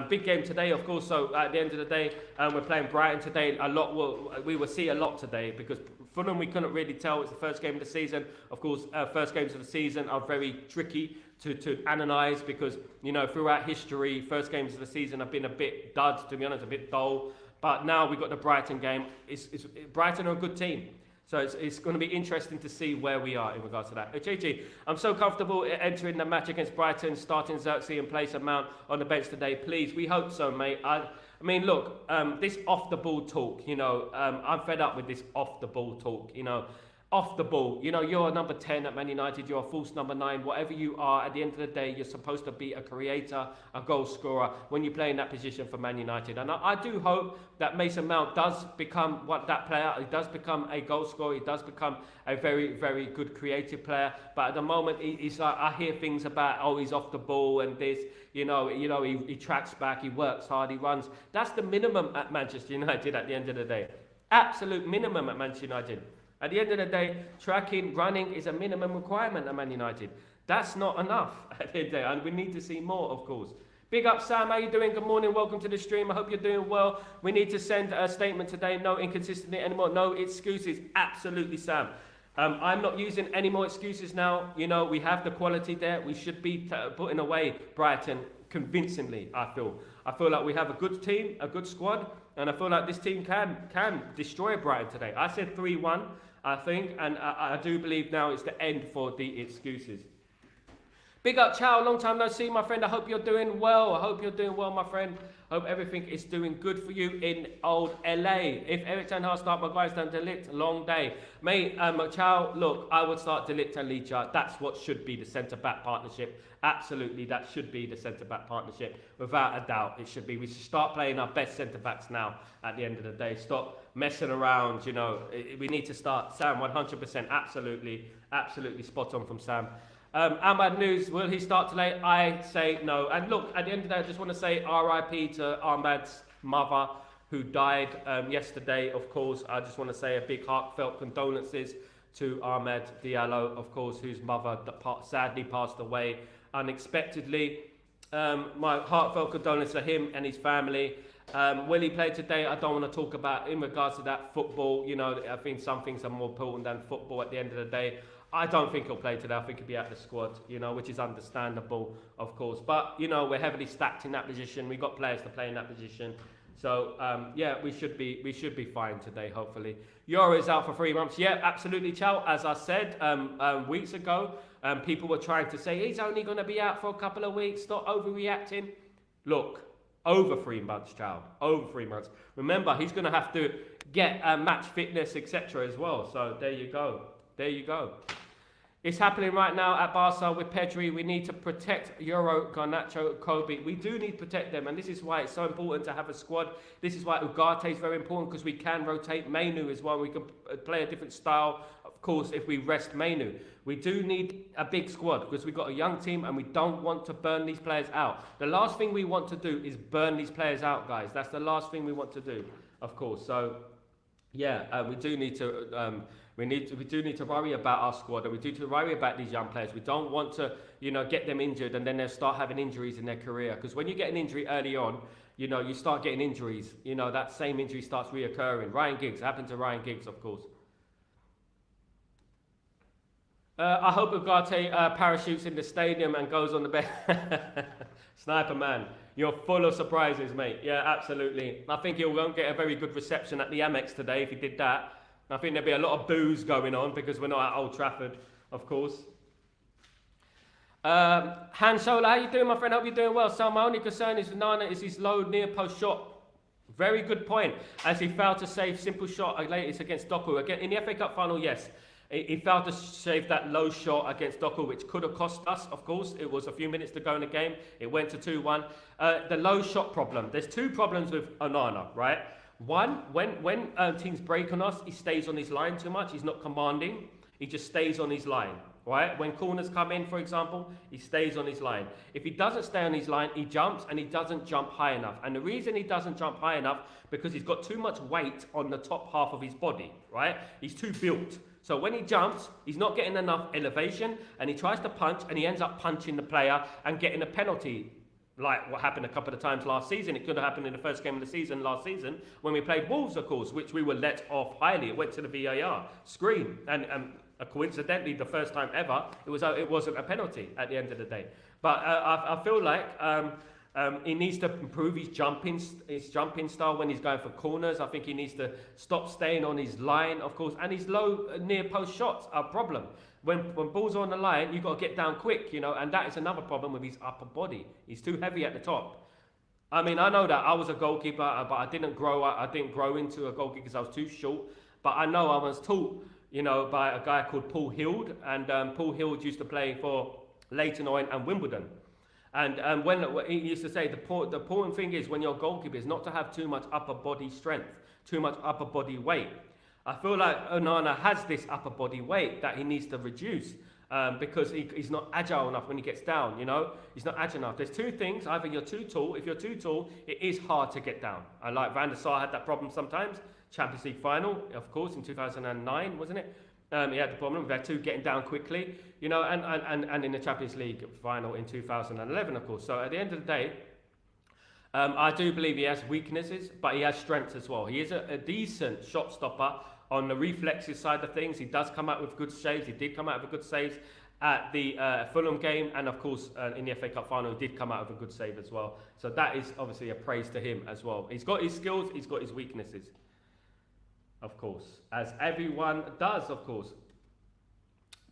Big game today, of course. So at the end of the day, we're playing Brighton today. We will see a lot today because Fulham, we couldn't really tell. It's the first game of the season. Of course, first games of the season are very tricky to analyse because, you know, throughout history, first games of the season have been a bit dud, to be honest, a bit dull. But now we've got the Brighton game. Brighton are a good team. So it's going to be interesting to see where we are in regards to that. Uchechi, I'm so comfortable entering the match against Brighton, starting Xerxes and place a Mount on the bench today. Please, we hope so, mate. I mean, look, this off-the-ball talk, you know, I'm fed up with this off-the-ball talk, you know. off the ball. You know, you're a number 10 at Man United, you're a false number 9, whatever you are, at the end of the day, you're supposed to be a creator, a goal scorer when you play in that position for Man United. And I do hope that Mason Mount does become that player. He does become a goal scorer. He does become a very, very good creative player. But at the moment, he's like, I hear things about, oh, he's off the ball and this, he tracks back, he works hard, he runs. That's the minimum at Manchester United at the end of the day. Absolute minimum at Manchester United. At the end of the day, tracking, running is a minimum requirement at Man United. That's not enough at the end of the day, and we need to see more, of course. Big up, Sam. How you doing? Good morning. Welcome to the stream. I hope you're doing well. We need to send a statement today. No inconsistency anymore. No excuses. Absolutely, Sam. I'm not using any more excuses now. You know, we have the quality there. We should be putting away Brighton convincingly, I feel. I feel like we have a good team, a good squad, and I feel like this team can destroy Brighton today. I said 3-1. I think, and I do believe now it's the end for the excuses. Big up, Chow, long time no see, my friend. I hope you're doing well. I hope you're doing well, my friend. Hope everything is doing good for you in old LA. If Eric Ten Hag start Maguire's down De Ligt, long day. Mate, Chow, look, I would start De Ligt and Licha. That's what should be the centre-back partnership. Absolutely, that should be the centre-back partnership. Without a doubt, it should be. We should start playing our best centre-backs now at the end of the day. Stop messing around, you know. We need to start. Sam, 100%, absolutely spot on from Sam. Ahmad News, will he start today? I say no. And look, at the end of the day, I just want to say RIP to Ahmad's mother, who died yesterday, of course. I just want to say a big heartfelt condolences to Ahmed Diallo, of course, whose mother sadly passed away unexpectedly. My heartfelt condolences to him and his family. Will he play today? I don't want to talk about in regards to that football. You know, I think some things are more important than football at the end of the day. I don't think he'll play today. I think he'll be out of the squad, you know, which is understandable, of course. But, you know, we're heavily stacked in that position. We've got players to play in that position. So, yeah, we should be fine today, hopefully. Euro is out for 3 months. Yeah, absolutely, Chow. As I said weeks ago, people were trying to say, he's only going to be out for a couple of weeks. Stop overreacting. Look, over 3 months, Chow. Over 3 months. Remember, he's going to have to get match fitness, etc. as well. So, there you go. There you go. It's happening right now at Barca with Pedri. We need to protect Euro, Garnacho, Kobe. We do need to protect them, and this is why it's so important to have a squad. This is why Ugarte is very important, because we can rotate Mainu as well. We can play a different style, of course, if we rest Mainu. We do need a big squad, because we've got a young team, and we don't want to burn these players out. The last thing we want to do is burn these players out, guys. That's the last thing we want to do, of course. So, yeah, we do need to... We do need to worry about our squad, and we do need to worry about these young players. We don't want to, you know, get them injured and then they'll start having injuries in their career. Because when you get an injury early on, you know, you start getting injuries. You know, that same injury starts reoccurring. Ryan Giggs, happened to Ryan Giggs, of course. I hope Ugarte parachutes in the stadium and goes on the bed. Sniper man, you're full of surprises, mate. Yeah, absolutely. I think he won't get a very good reception at the Amex today if he did that. I think there'll be a lot of boos going on because we're not at Old Trafford, of course. Han Solo, how you doing, my friend? Hope you're doing well. So my only concern is Nana is his low near post shot. Very good point. As he failed to save simple shot latest against Doku. Again, in the FA Cup final, yes. He failed to save that low shot against Doku, which could have cost us, of course. It was a few minutes to go in the game. It went to 2-1. The low shot problem. There's two problems with Onana, right? One, when teams break on us, he stays on his line too much. He's not commanding. He just stays on his line, right? When corners come in, for example, he stays on his line. If he doesn't stay on his line, he jumps, and he doesn't jump high enough. And the reason he doesn't jump high enough, because he's got too much weight on the top half of his body, right? He's too built. So when he jumps, he's not getting enough elevation, and he tries to punch, and he ends up punching the player and getting a penalty. Like what happened a couple of times last season. It could have happened in the first game of the season last season when we played Wolves, of course, which we were let off highly. It went to the VAR screen, and coincidentally, the first time ever, it wasn't a penalty at the end of the day. But I feel like he needs to improve his jumping style when he's going for corners. I think he needs to stop staying on his line, of course, and his low near post shots are a problem. When balls are on the line, you've got to get down quick, you know, and that is another problem with his upper body. He's too heavy at the top. I mean, I know that I was a goalkeeper, but I didn't grow into a goalkeeper because I was too short. But I know I was taught, by a guy called Paul Hild, and Paul Hild used to play for Leyton Orient and Wimbledon. And when he used to say the important thing is when you're a goalkeeper is not to have too much upper body strength, too much upper body weight. I feel like Onana has this upper body weight that he needs to reduce because he's not agile enough when he gets down, He's not agile enough. There's two things. Either you're too tall. If you're too tall, it is hard to get down. I like Van der Sar had that problem sometimes. Champions League final, of course, in 2009, wasn't it? He had the problem with that too, getting down quickly, and in the Champions League final in 2011, of course. So at the end of the day, I do believe he has weaknesses, but he has strengths as well. He is a decent shot stopper on the reflexes side of things. He does come out with good saves. He did come out with good saves at the Fulham game, and of course in the FA Cup final, he did come out with a good save as well. So that is obviously a praise to him as well. He's got his skills, he's got his weaknesses. Of course, as everyone does, of course.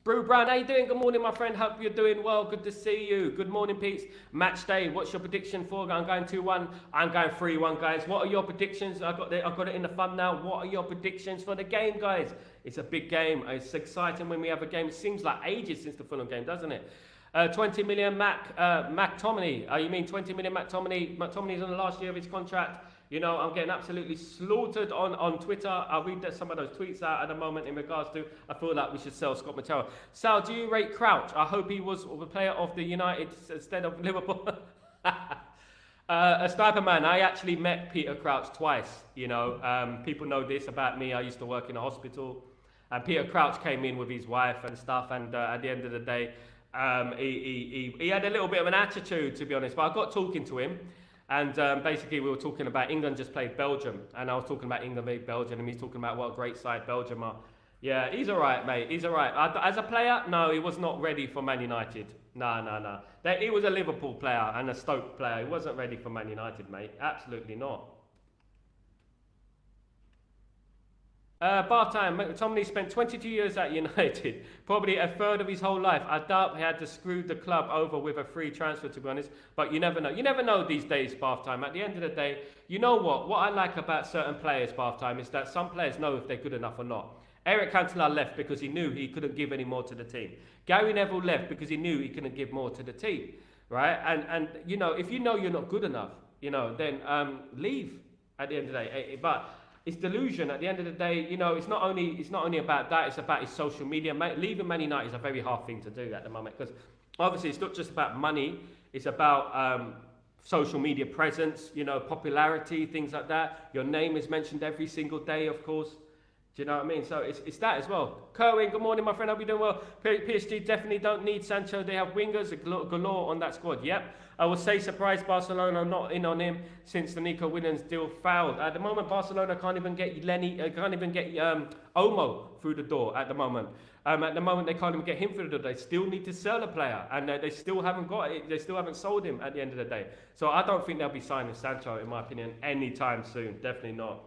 Brew Brown, how you doing? Good morning, my friend. Hope you're doing well. Good to see you. Good morning, Pete's. Match day. What's your prediction for? I'm going 2-1. I'm going 3-1, guys. What are your predictions? I've got it in the fun now. What are your predictions for the game, guys? It's a big game. It's exciting when we have a game. It seems like ages since the Fulham game, doesn't it? 20 million Mctominay. You mean 20 million Mctominay? Mctominay's on the last year of his contract. I'm getting absolutely slaughtered on Twitter. I'll read some of those tweets out at the moment in regards to, I feel like we should sell Scott McTominay. Sal, do you rate Crouch? I hope he was a player of the United instead of Liverpool. A sniper man, I actually met Peter Crouch twice. People know this about me. I used to work in a hospital. And Peter Crouch came in with his wife and stuff. And at the end of the day, he had a little bit of an attitude, to be honest. But I got talking to him. And basically, we were talking about England just played Belgium. And I was talking about England played Belgium. And he's talking about what a great side Belgium are. Yeah, he's all right, mate. He's all right. As a player, no, he was not ready for Man United. No. He was a Liverpool player and a Stoke player. He wasn't ready for Man United, mate. Absolutely not. Bath time. Mctominay spent 22 years at United, probably a third of his whole life. I doubt he had to screw the club over with a free transfer, to be honest. But you never know. You never know these days, Bath time. At the end of the day, you know what? What I like about certain players, Bath time, is that some players know if they're good enough or not. Eric Cantona left because he knew he couldn't give any more to the team. Gary Neville left because he knew he couldn't give more to the team, right? And if you know you're not good enough, then leave at the end of the day. But it's delusion at the end of the day. It's not only about that. It's about his social media. Leaving Man United is a very hard thing to do at the moment because obviously it's not just about money. It's about social media presence, popularity, things like that. Your name is mentioned every single day, of course. Do you know what I mean? So it's that as well. Kerwin, good morning, my friend. Hope you're doing well. PSG definitely don't need Sancho. They have wingers galore on that squad. Yep. I would say surprised Barcelona are not in on him since the Nico Williams deal failed. At the moment, Barcelona can't even get Omo through the door at the moment. At the moment, they can't even get him through the door. They still need to sell a player, and they still haven't got it. They still haven't sold him at the end of the day. So I don't think they'll be signing Sancho, in my opinion, anytime soon. Definitely not.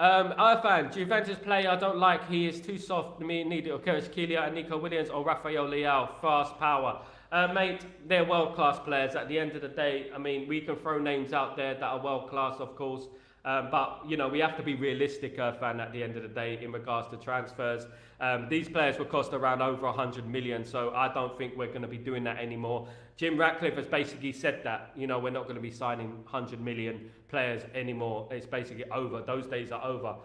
Irfan, Juventus player I don't like. He is too soft. Me needed Kvaratskhelia and Nico Williams or Rafael Leao. Fast power. Mate, they're world-class players. At the end of the day, I mean, we can throw names out there that are world-class, of course. But, we have to be realistic, Irfan, at the end of the day in regards to transfers. These players will cost around over 100 million, so I don't think we're going to be doing that anymore. Jim Ratcliffe has basically said that, we're not going to be signing 100 million players anymore. It's basically over. Those days are over.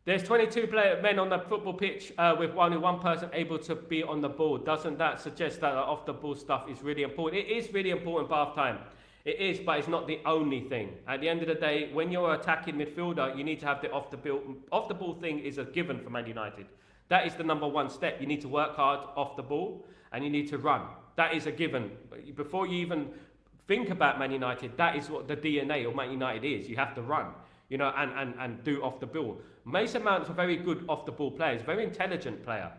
There's 22 men on the football pitch with only one person able to be on the ball. Doesn't that suggest that off-the-ball stuff is really important? It is really important, Bath time. It is, but it's not the only thing. At the end of the day, when you're attacking midfielder, you need to have the off-the-ball thing is a given for Man United. That is the number one step. You need to work hard off the ball and you need to run. That is a given. Before you even think about Man United, that is what the DNA of Man United is. You have to run, and do off the ball. Mason Mount's a very good off the ball player. He's a very intelligent player.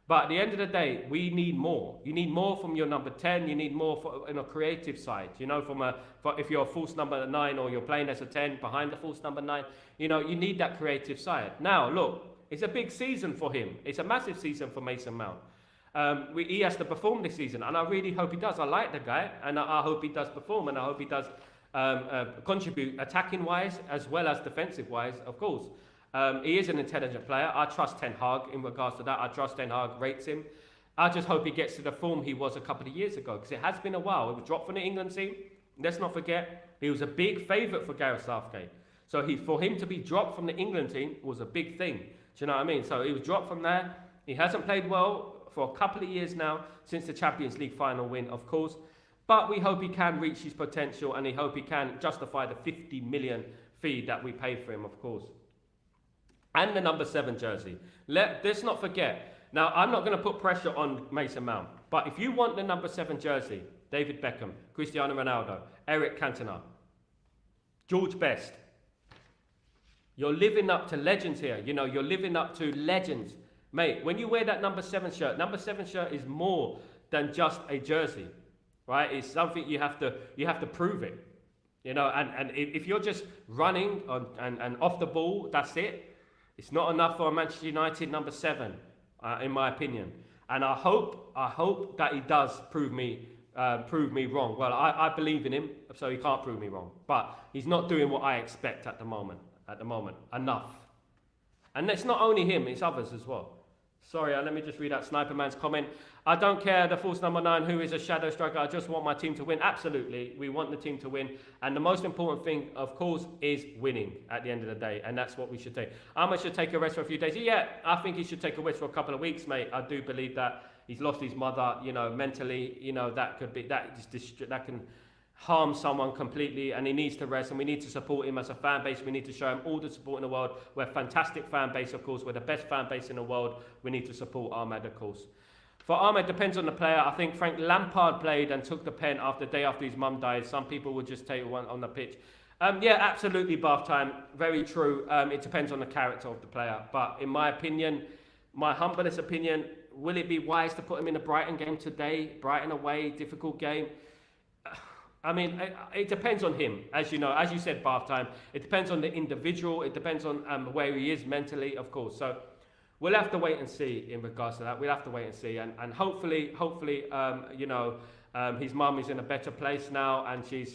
But at the end of the day, we need more. You need more from your number 10. You need more in a creative side. If you're a false number 9 or you're playing as a 10 behind the false number 9, you need that creative side. Now, look, it's a big season for him. It's a massive season for Mason Mount. He has to perform this season, and I really hope he does. I like the guy, and I hope he does perform, and I hope he does contribute attacking-wise as well as defensive-wise, of course. He is an intelligent player. I trust Ten Hag in regards to that. I trust Ten Hag rates him. I just hope he gets to the form he was a couple of years ago, because it has been a while. He was dropped from the England team. Let's not forget, he was a big favourite for Gareth Southgate. So for him to be dropped from the England team was a big thing. Do you know what I mean? So he was dropped from there. He hasn't played well for a couple of years now, since the Champions League final win, of course. But we hope he can reach his potential, and we hope he can justify the 50 million fee that we paid for him, of course. And the number 7 jersey. Let's not forget. Now, I'm not going to put pressure on Mason Mount, but if you want the number 7 jersey, David Beckham, Cristiano Ronaldo, Eric Cantona, George Best, you're living up to legends here. You know, you're living up to legends. Mate, when you wear that number 7 shirt is more than just a jersey, right? It's something you have to prove it. You know, and if you're just running on, and off the ball, that's it. It's not enough for a Manchester United number 7, in my opinion. And I hope that he does prove me wrong. Well, I believe in him, so he can't prove me wrong. But he's not doing what I expect at the moment. Enough. And it's not only him, it's others as well. Sorry, let me just read out Sniper Man's comment. I don't care the false number 9 who is a shadow striker. I just want my team to win. Absolutely, we want the team to win. And the most important thing, of course, is winning at the end of the day. And that's what we should take. Ahmed should take a rest for a few days. Yeah, I think he should take a rest for a couple of weeks, mate. I do believe that he's lost his mother. You know, mentally, you know, that can harm someone completely, and he needs to rest, and we need to support him as a fan base. We need to show him all the support in the world. We're a fantastic fan base, of course. We're the best fan base in the world. We need to support Ahmed, of course. For Ahmed, depends on the player. I think Frank Lampard played and took the pen the day after his mum died. Some people would just take one on the pitch. Yeah, absolutely, bath time. Very true. It depends on the character of the player. But in my opinion, my humblest opinion, will it be wise to put him in the Brighton game today? Brighton away, difficult game. I mean, it depends on him, as you know, as you said, bath time. It depends on the individual. It depends on where he is mentally, of course. So we'll have to wait and see in regards to that. We'll have to wait and see, and hopefully, you know, his mum is in a better place now, and she's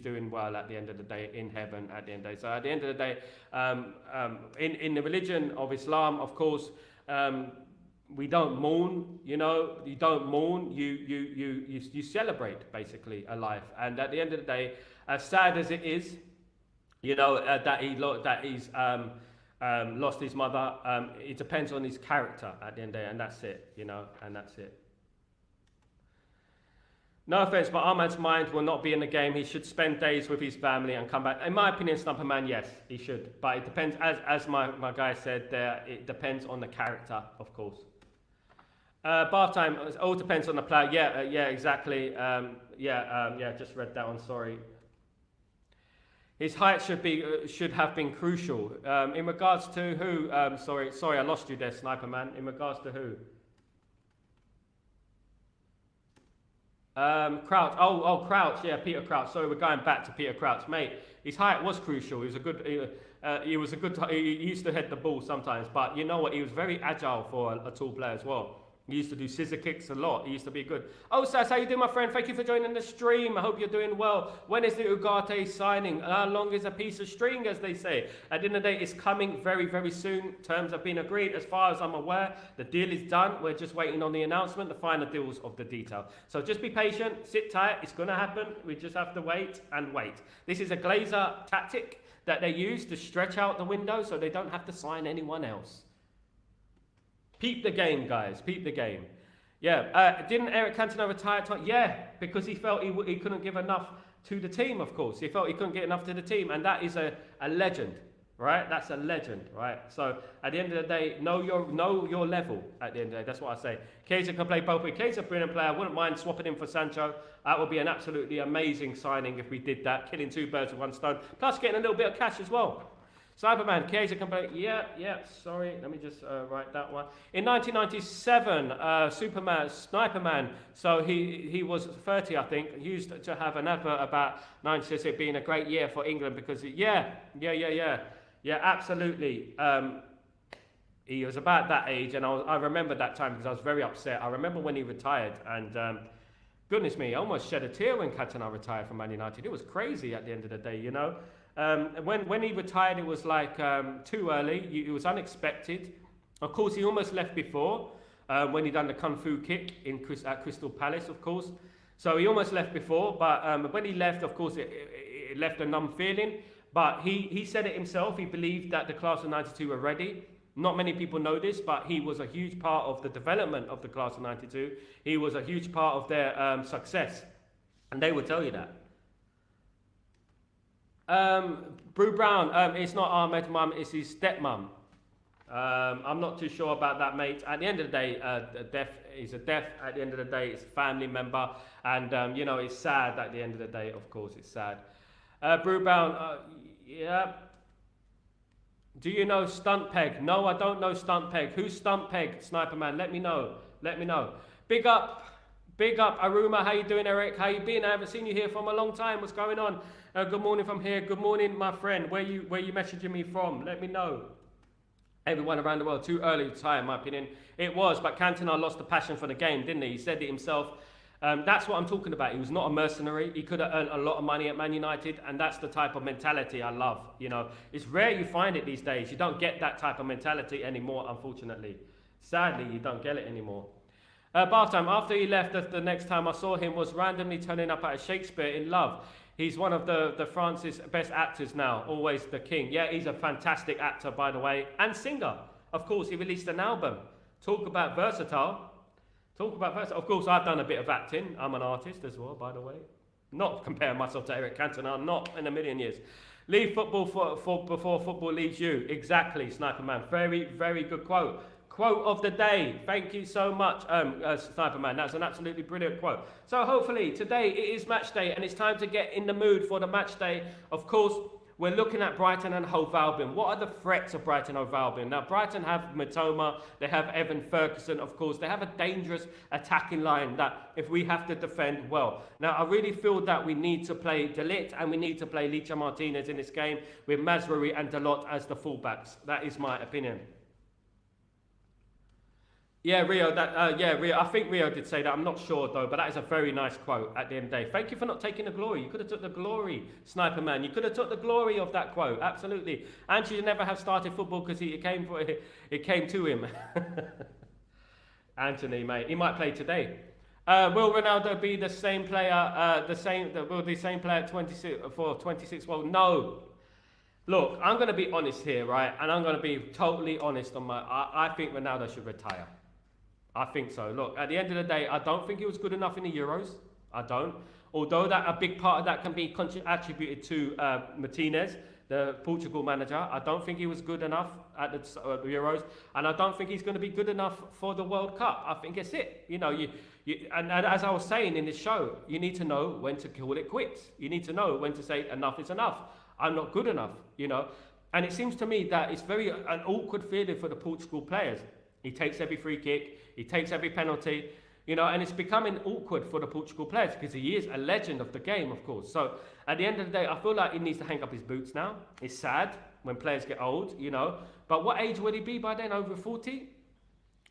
doing well at the end of the day, in heaven at the end of the day. So at the end of the day, in the religion of Islam, of course. We don't mourn, you know. You don't mourn. You celebrate basically a life. And at the end of the day, as sad as it is, you know, that he's lost his mother. It depends on his character at the end of the day, and that's it, you know, and that's it. No offense, but Ahmad's mind will not be in the game. He should spend days with his family and come back. In my opinion, Stumper Man, yes, he should. But it depends, as my guy said there, it depends on the character, of course. Bath time, it all depends on the player. Yeah, exactly. Just read that one, sorry. His height should have been crucial. In regards to who? Sorry, I lost you there, Sniper Man. In regards to who? Crouch. Oh, Crouch. Yeah, Peter Crouch. Sorry, we're going back to Peter Crouch, mate. His height was crucial. He used to head the ball sometimes, but you know what? He was very agile for a tall player as well. He used to do scissor kicks a lot. He used to be good. Oh, Sas, how you doing, my friend? Thank you for joining the stream. I hope you're doing well. When is the Ugarte signing? How long is a piece of string, as they say? At the end of the day, it's coming very, very soon. Terms have been agreed. As far as I'm aware, the deal is done. We're just waiting on the announcement, the final deals of the detail. So just be patient, sit tight. It's going to happen. We just have to wait and wait. This is a Glazer tactic that they use to stretch out the window so they don't have to sign anyone else. Peep the game, guys. Peep the game. Yeah. Didn't Eric Cantona retire? Yeah, because he felt he couldn't give enough to the team, of course. He felt he couldn't get enough to the team, and that is a legend, right? That's a legend, right? So at the end of the day, know your level at the end of the day. That's what I say. Chiesa can play both ways. Chiesa, brilliant player. I wouldn't mind swapping him for Sancho. That would be an absolutely amazing signing if we did that. Killing 2 birds with 1 stone. Plus getting a little bit of cash as well. Cyberman, Chiesa can play. Yeah, sorry. Let me just write that one. In 1997, Sniperman, so he was 30, I think, used to have an advert about 1996 being a great year for England because, yeah, absolutely. He was about that age, and I remember that time because I was very upset. I remember when he retired, and goodness me, I almost shed a tear when Cantona retired from Man United. It was crazy at the end of the day, you know. When he retired, it was like too early. It was unexpected. Of course, he almost left before when he done the kung fu kick at Crystal Palace, of course. So he almost left before, but when he left, of course, it left a numb feeling. But he said it himself. He believed that the class of '92 were ready. Not many people know this, but he was a huge part of the development of the class of '92. He was a huge part of their success, and they will tell you that. Brew Brown, it's not Ahmed's mum, it's his stepmum. I'm not too sure about that, mate. At the end of the day, death is a death. At the end of the day, it's a family member, and you know, it's sad. At the end of the day, of course, it's sad. Brew Brown, yeah. Do you know Stunt Peg? No, I don't know Stunt Peg. Who's Stunt Peg? Sniper Man, let me know. Let me know. Big up, Aruma. How you doing, Eric? How you been? I haven't seen you here from a long time. What's going on? Good morning from here. Good morning, my friend. Where you messaging me from? Let me know. Everyone around the world, too early to tie, in my opinion. It was, but Cantona lost the passion for the game, didn't he? He said it himself. That's what I'm talking about. He was not a mercenary. He could have earned a lot of money at Man United, and that's the type of mentality I love. You know, it's rare you find it these days. You don't get that type of mentality anymore, unfortunately. Sadly, you don't get it anymore. Bath time, after he left, the next time I saw him was randomly turning up at a Shakespeare in Love. He's one of the France's best actors now, always the king. Yeah, he's a fantastic actor, by the way, and singer. Of course, he released an album. Talk about versatile. Of course, I've done a bit of acting. I'm an artist as well, by the way. Not comparing myself to Eric Cantona, not in a million years. Leave football before football leaves you. Exactly, Sniper Man. Very, very good quote. Quote of the day. Thank you so much, Sniper Man. That's an absolutely brilliant quote. So hopefully today it is match day and it's time to get in the mood for the match day. Of course, we're looking at Brighton and Hove Albion. What are the threats of Brighton and Hove Albion? Now, Brighton have Mctominay, they have Evan Ferguson, of course. They have a dangerous attacking line that if we have to defend well. Now, I really feel that we need to play De Ligt and we need to play Licha Martinez in this game with Mazraoui and Dalot as the fullbacks. That is my opinion. Yeah, Rio. Rio. I think Rio did say that. I'm not sure though, but that is a very nice quote. At the end of the day, thank you for not taking the glory. You could have took the glory, Sniper Man. You could have took the glory of that quote. Absolutely. And should never have started football because it came to him. Anthony, mate, he might play today. Will Ronaldo be the same player? Will the same player at 26? Well, no. Look, I'm going to be honest here, right? And I'm going to be totally honest on I think Ronaldo should retire. I think so. Look, at the end of the day, I don't think he was good enough in the Euros. I don't. Although that a big part of that can be attributed to Martinez, the Portugal manager. I don't think he was good enough at the Euros, and I don't think he's going to be good enough for the World Cup. I think it's it. You know, and as I was saying in this show, you need to know when to call it quits. You need to know when to say enough is enough. I'm not good enough, you know. And it seems to me that it's very an awkward feeling for the Portugal players. He takes every free kick, he takes every penalty, you know, and it's becoming awkward for the Portugal players because he is a legend of the game, of course. So at the end of the day, I feel like he needs to hang up his boots now. It's sad when players get old, you know. But what age would he be by then? Over 40?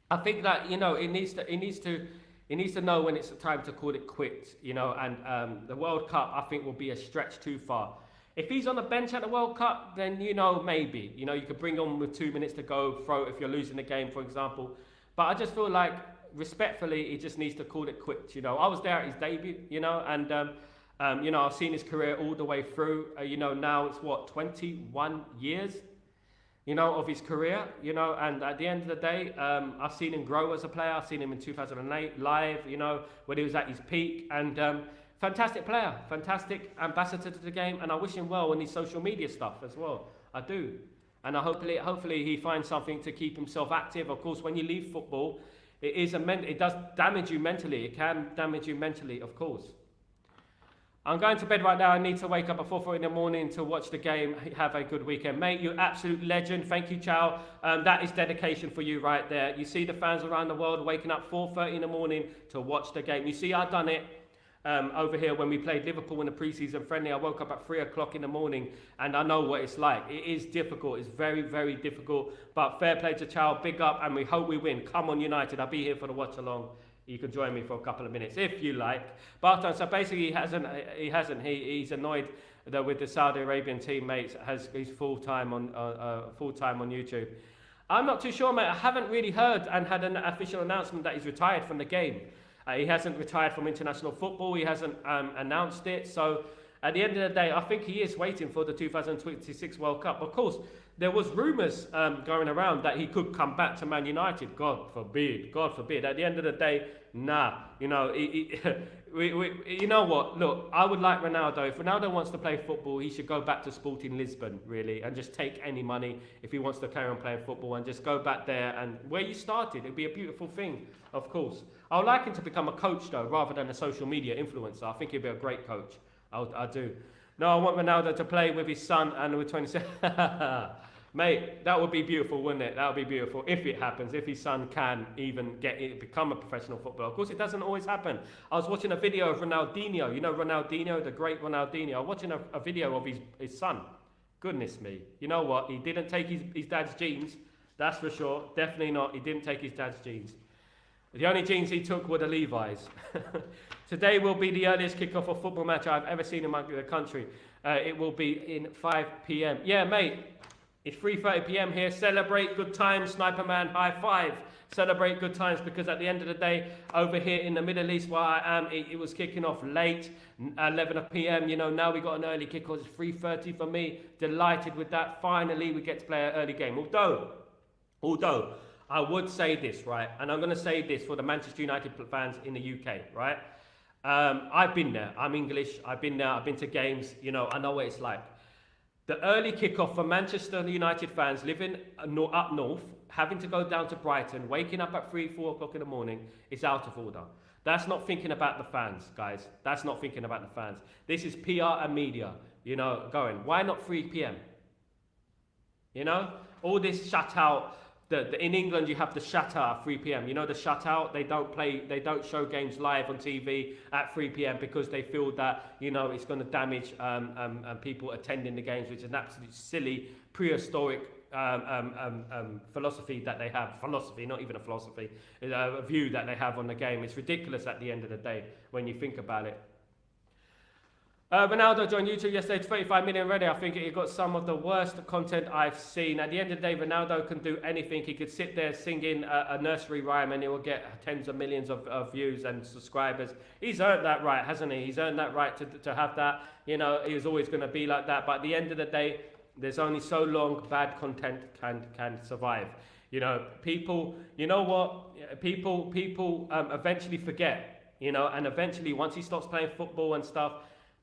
I think that, you know, he needs to know when it's time to call it quits, you know. And the World Cup, I think, will be a stretch too far. If he's on the bench at the World Cup, then, you know, maybe. You know, you could bring on with 2 minutes to go, throw if you're losing the game, for example. But I just feel like, respectfully, he just needs to call it quits, you know. I was there at his debut, you know, and, you know, I've seen his career all the way through. You know, now it's, 21 years, you know, of his career, you know. And at the end of the day, I've seen him grow as a player. I've seen him in 2008 live, you know, when he was at his peak. And fantastic player, fantastic ambassador to the game, and I wish him well in his social media stuff as well. I do, and hopefully he finds something to keep himself active. Of course, when you leave football, it does damage you mentally. It can damage you mentally, of course. I'm going to bed right now. I need to wake up at 4:30 in the morning to watch the game. Have a good weekend, mate. You're absolute legend. Thank you, Chow. That is dedication for you right there. You see the fans around the world waking up 4:30 in the morning to watch the game. You see, I've done it. Over here when we played Liverpool in the pre-season friendly, I woke up at 3 o'clock in the morning and I know what it's like. It is difficult. It's very, very difficult. But fair play to Chow, big up, and we hope we win. Come on, United. I'll be here for the watch along. you can join me for a couple of minutes if you like. But so basically, he's annoyed that with the Saudi Arabian teammates, he's full time on YouTube. I'm not too sure, mate. I haven't really heard and had an official announcement that he's retired from the game. He hasn't retired from international football. He hasn't announced it. So at the end of the day, I think he is waiting for the 2026 World Cup. Of course, there was rumours going around that he could come back to Man United. God forbid. God forbid. At the end of the day, nah. You know, you know what? Look, I would like Ronaldo. If Ronaldo wants to play football, he should go back to Sporting Lisbon, really, and just take any money if he wants to carry on playing football and just go back there and where you started. It'd be a beautiful thing, of course. I would like him to become a coach, though, rather than a social media influencer. I think he'd be a great coach. I do. No, I want Ronaldo to play with his son and with 27. Mate, that would be beautiful, wouldn't it? That would be beautiful if it happens, if his son can even become a professional footballer. Of course, it doesn't always happen. I was watching a video of Ronaldinho. You know Ronaldinho, the great Ronaldinho. I was watching a video of his son. Goodness me. You know what? He didn't take his dad's genes. That's for sure. Definitely not. He didn't take his dad's genes. The only jeans he took were the Levi's. Today will be the earliest kickoff of football match I've ever seen in my country. It will be in 5 p.m. Yeah, mate. It's 3:30 p.m. here. Celebrate good times, Sniper Man. High five. Celebrate good times, because at the end of the day, over here in the Middle East where I am, it was kicking off late, 11 p.m. You know, now we got an early kickoff. It's 3:30 for me. Delighted with that. Finally, we get to play an early game. Although, I would say this, right? And I'm going to say this for the Manchester United fans in the UK, right? I've been there. I'm English. I've been there. I've been to games. You know, I know what it's like. The early kickoff for Manchester United fans living up north, having to go down to Brighton, waking up at 4 o'clock in the morning, is out of order. That's not thinking about the fans, guys. That's not thinking about the fans. This is PR and media, you know, going. Why not 3 p.m.? You know, all this shutout. In England, you have the shutout at 3 p.m. You know the shutout? They don't show games live on TV at 3 p.m. because they feel that, you know, it's going to damage people attending the games, which is an absolute silly, prehistoric philosophy that they have. Philosophy, not even a philosophy. A view that they have on the game. It's ridiculous at the end of the day when you think about it. Ronaldo joined YouTube yesterday, 35 million already. I think it got some of the worst content I've seen. At the end of the day, Ronaldo can do anything. He could sit there singing a nursery rhyme and he will get tens of millions of views and subscribers. He's earned that right, hasn't he? He's earned that right to have that. You know, he was always going to be like that. But at the end of the day, there's only so long bad content can survive. You know, people, you know what? People eventually forget, you know, and eventually once he stops playing football and stuff,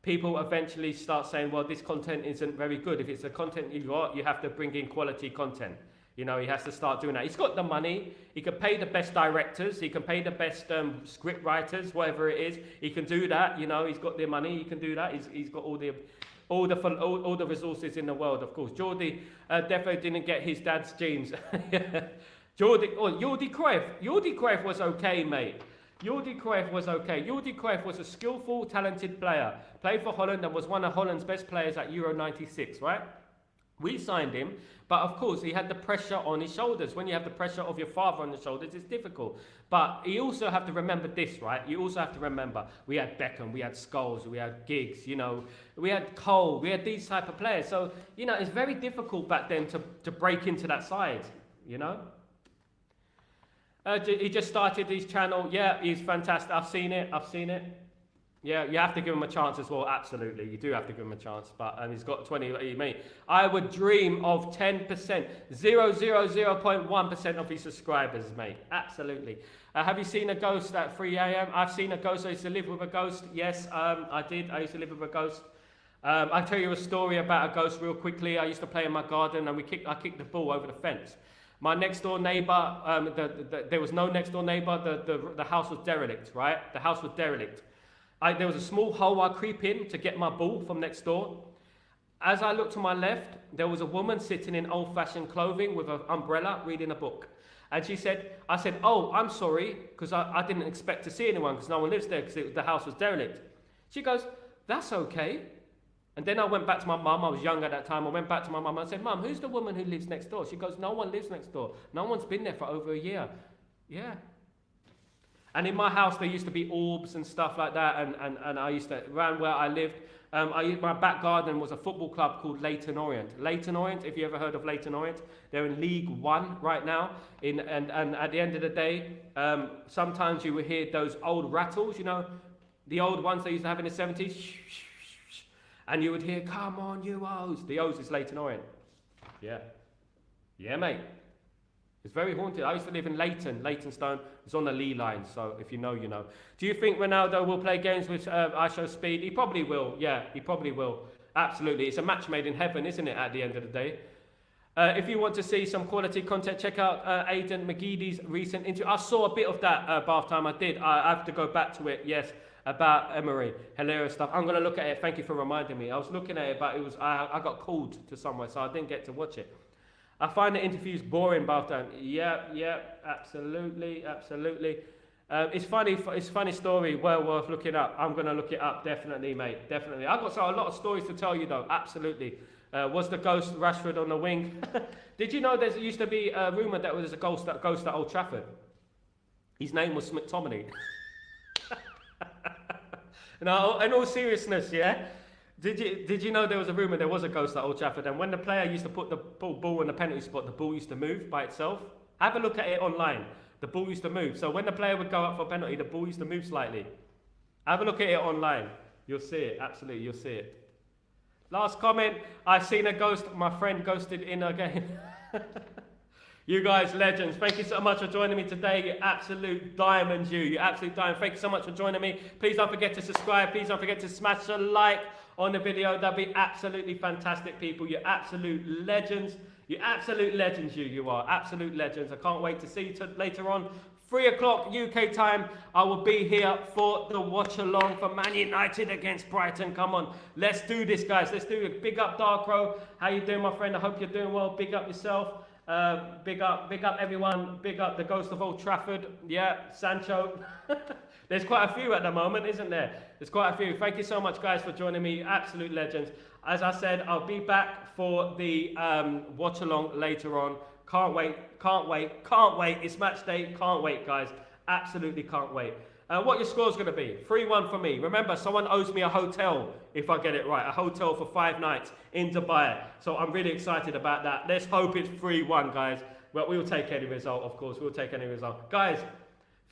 people eventually start saying, well, this content isn't very good. If it's the content you got, you have to bring in quality content. You know, he has to start doing that. He's got the money. He can pay the best directors. He can pay the best script writers, whatever it is. He can do that. You know, he's got the money. He can do that. He's got all the resources in the world, of course. Jordi definitely didn't get his dad's genes. Jordi Cruyff was okay, mate. Jordi Cruyff was okay. Jordi Cruyff was a skillful, talented player. Played for Holland and was one of Holland's best players at Euro 96, right? We signed him, but of course he had the pressure on his shoulders. When you have the pressure of your father on the shoulders, it's difficult. But you also have to remember this, right? You also have to remember we had Beckham, we had Scholes, we had Giggs, you know, we had Cole, we had these type of players. So, you know, it's very difficult back then to break into that side, you know? He just started his channel. Yeah, he's fantastic. I've seen it. Yeah, you have to give him a chance as well. Absolutely, you do have to give him a chance. But he's got 20. Mate, I would dream of 10%, 0.1% of his subscribers, mate. Absolutely. Have you seen a ghost at 3 a.m.? I've seen a ghost. I used to live with a ghost. Yes, I did. I used to live with a ghost. I'll tell you a story about a ghost real quickly. I used to play in my garden, and I kicked the ball over the fence. My next door neighbor, there was no next door neighbor. The house was derelict, right? The house was derelict. There was a small hole I creep in to get my ball from next door. As I looked to my left, there was a woman sitting in old-fashioned clothing with an umbrella reading a book. And I said, oh, I'm sorry, because I didn't expect to see anyone because no one lives there because the house was derelict. She goes, that's okay. And then I went back to my mum. I was young at that time. I went back to my mum and I said, Mum, who's the woman who lives next door? She goes, no one lives next door. No one's been there for over a year. Yeah. And in my house, there used to be orbs and stuff like that. And I used to, around where I lived, my back garden was a football club called Leyton Orient. Leyton Orient, if you ever heard of Leyton Orient, they're in League One right now. And at the end of the day, sometimes you would hear those old rattles, you know, the old ones they used to have in the 70s. And you would hear, come on, you O's. The O's is Leyton Orient. Yeah. Yeah, mate. It's very haunted. I used to live in Leytonstone. It's on the Lee line, so if you know, you know. Do you think Ronaldo will play games with ISO speed? He probably will. Yeah, he probably will. Absolutely. It's a match made in heaven, isn't it, at the end of the day? If you want to see some quality content, check out Aidan McGeady's recent interview. I saw a bit of that bath time. I did. I have to go back to it, yes, about Emery. Hilarious stuff. I'm going to look at it. Thank you for reminding me. I was looking at it, but it was I got called to somewhere, so I didn't get to watch it. I find the interviews boring, Baltan. Yeah, absolutely. It's funny story, well worth looking up. I'm going to look it up, definitely, mate, definitely. I've got a lot of stories to tell you, though, absolutely. Was the ghost Rashford on the wing? Did you know there used to be a rumour that there was a ghost at Old Trafford? His name was Mctominay. No, in all seriousness, yeah? Did you know there was a rumour there was a ghost at Old Trafford, and when the player used to put the ball in the penalty spot, the ball used to move by itself? Have a look at it online. The ball used to move. So when the player would go up for a penalty, the ball used to move slightly. Have a look at it online. You'll see it. Absolutely, you'll see it. Last comment. I've seen a ghost. My friend ghosted in a game. You guys, legends. Thank you so much for joining me today. You absolute diamonds, you. You absolute diamond. Thank you so much for joining me. Please don't forget to subscribe. Please don't forget to smash a like on the video. That'd be absolutely fantastic, people. You're absolute legends. You're absolute legends, you are. Absolute legends. I can't wait to see you later on. 3 o'clock UK time. I will be here for the watch along for Man United against Brighton. Come on. Let's do this, guys. Let's do it. Big up Darkro. How you doing, my friend? I hope you're doing well. Big up yourself. Big up everyone. Big up the ghost of Old Trafford. Yeah, Sancho. There's quite a few at the moment, isn't there? There's quite a few. Thank you so much, guys, for joining me. Absolute legends. As I said, I'll be back for the watch along later on. Can't wait. It's match day. Can't wait, guys. Absolutely can't wait. What your score's going to be? 3-1 for me. Remember, someone owes me a hotel, if I get it right. A hotel for 5 nights in Dubai. So I'm really excited about that. Let's hope it's 3-1, guys. Well, we'll take any result, of course. We'll take any result. Guys,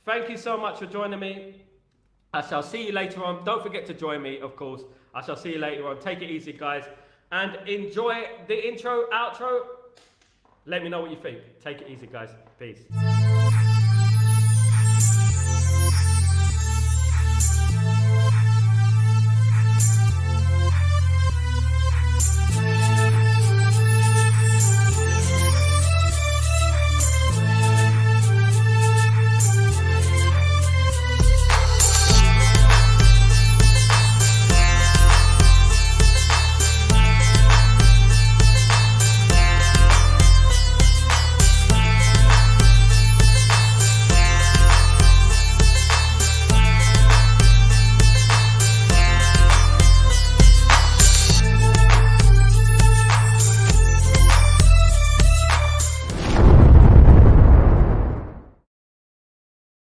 thank you so much for joining me. I shall see you later on. Don't forget to join me, of course. I shall see you later on. Take it easy, guys. And enjoy the intro, outro. Let me know what you think. Take it easy, guys. Peace.